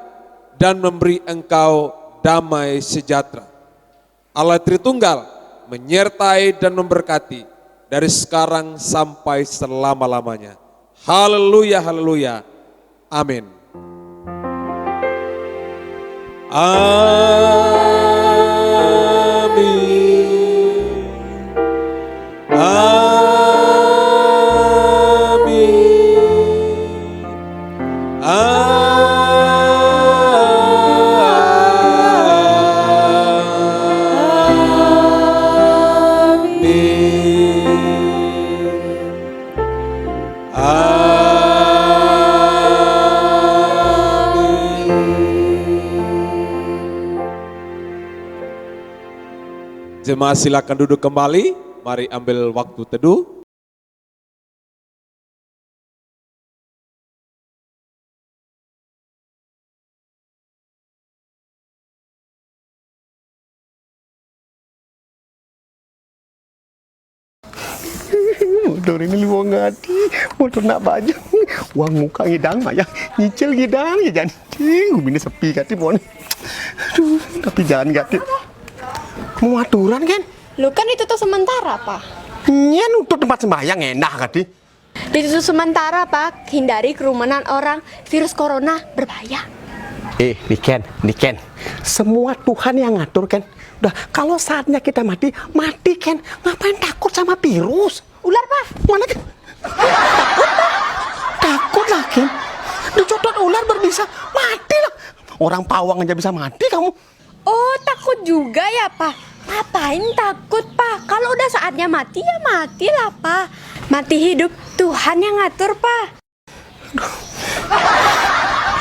dan memberi engkau damai sejahtera. Allah Tritunggal menyertai dan memberkati dari sekarang sampai selama-lamanya. Haleluya, haleluya. Amin. Amin. Jemaat silakan duduk kembali, mari ambil waktu teduh. Motor ini luang ngati, motor nak baju, uang muka ngidang maya, nyicil ngidang ya jangan, ini sepi kati pon, aduh tapi jangan kati, mau aturan kan? Lu kan ditutup sementara, Pak. Nyen untuk tempat sembahyang enak kati. Ditutup sementara, Pak. Hindari kerumunan orang. Virus corona berbahaya. Niken. Semua Tuhan yang ngatur kan. Udah, kalau saatnya kita mati, mati kan. Ngapain takut sama virus? Ular, Pak. Mana kan? Takut lah, Ken. Dicotot ular berbisa, mati lah. Orang pawang aja bisa mati kamu. Oh, takut juga ya, Pak. Ngapain takut, Pak? Kalau udah saatnya mati, ya matilah, Pak. Mati hidup, Tuhan yang ngatur, Pak.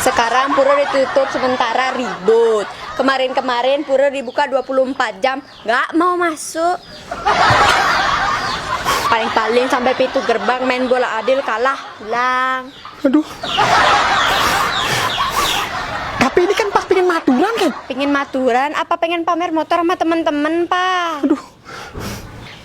Sekarang pura ditutup sementara ribut. Kemarin pura dibuka 24 jam, nggak mau masuk. Paling-paling sampai pintu gerbang main bola adil kalah, hilang. Aduh. Tapi ini kan pas pengen maturan kan? Pengen maturan apa pengen pamer motor sama teman-teman, Pak? Aduh.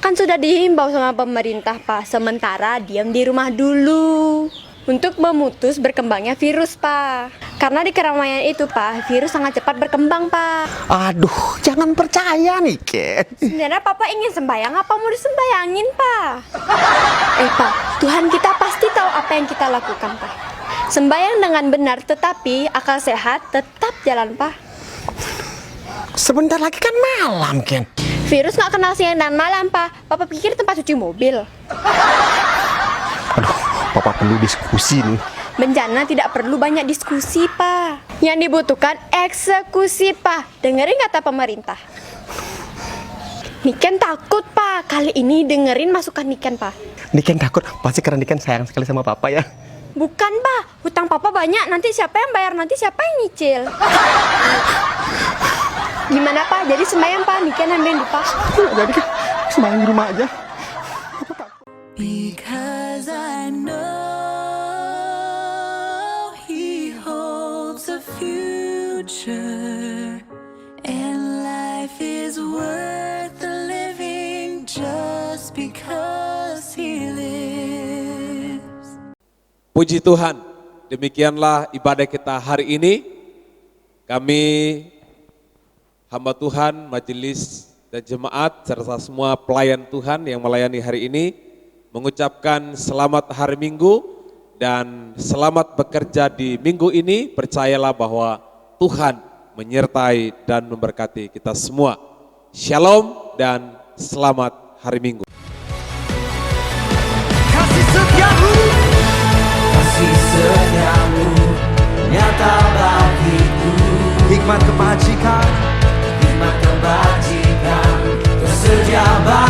Kan sudah dihimbau sama pemerintah, Pak. Sementara diam di rumah dulu. Untuk memutus berkembangnya virus, Pak. Karena di keramaian itu, Pak, virus sangat cepat berkembang, Pak. Aduh, jangan percaya nih, Ken. Sebenarnya Papa ingin sembayang apa mau disembayangin, Pak? Pak, Tuhan kita pasti tahu apa yang kita lakukan, Pak. Sembayang dengan benar, tetapi akal sehat tetap jalan, Pak. Sebentar lagi kan malam, Ken. Virus nggak kenal siang dan malam, Pak. Papa pikir tempat cuci mobil. Aduh, Papa perlu diskusi nih. Bencana tidak perlu banyak diskusi, Pak. Yang dibutuhkan eksekusi, Pak. Dengerin kata pemerintah. Niken takut, Pak. Kali ini dengerin masukan Niken, Pak. Niken takut, pasti karena Niken sayang sekali sama Papa ya. Bukan, Pak. Hutang Papa banyak. Nanti siapa yang bayar? Nanti siapa yang nyicil? Gimana, Pak? Jadi sembahyang, Pak. Niken ambilin di Pak. Jadi kan sembahyang di rumah aja. Because I know He holds a future, and life is worth the living just because He lives. Puji Tuhan, demikianlah ibadah kita hari ini. Kami hamba Tuhan, majelis dan jemaat serta semua pelayan Tuhan yang melayani hari ini mengucapkan selamat hari Minggu dan selamat bekerja di minggu ini. Percayalah bahwa Tuhan menyertai dan memberkati kita semua. Shalom dan selamat hari Minggu. Kasih setiamu nyata bagiku, hikmat kebajikan tersedia bagi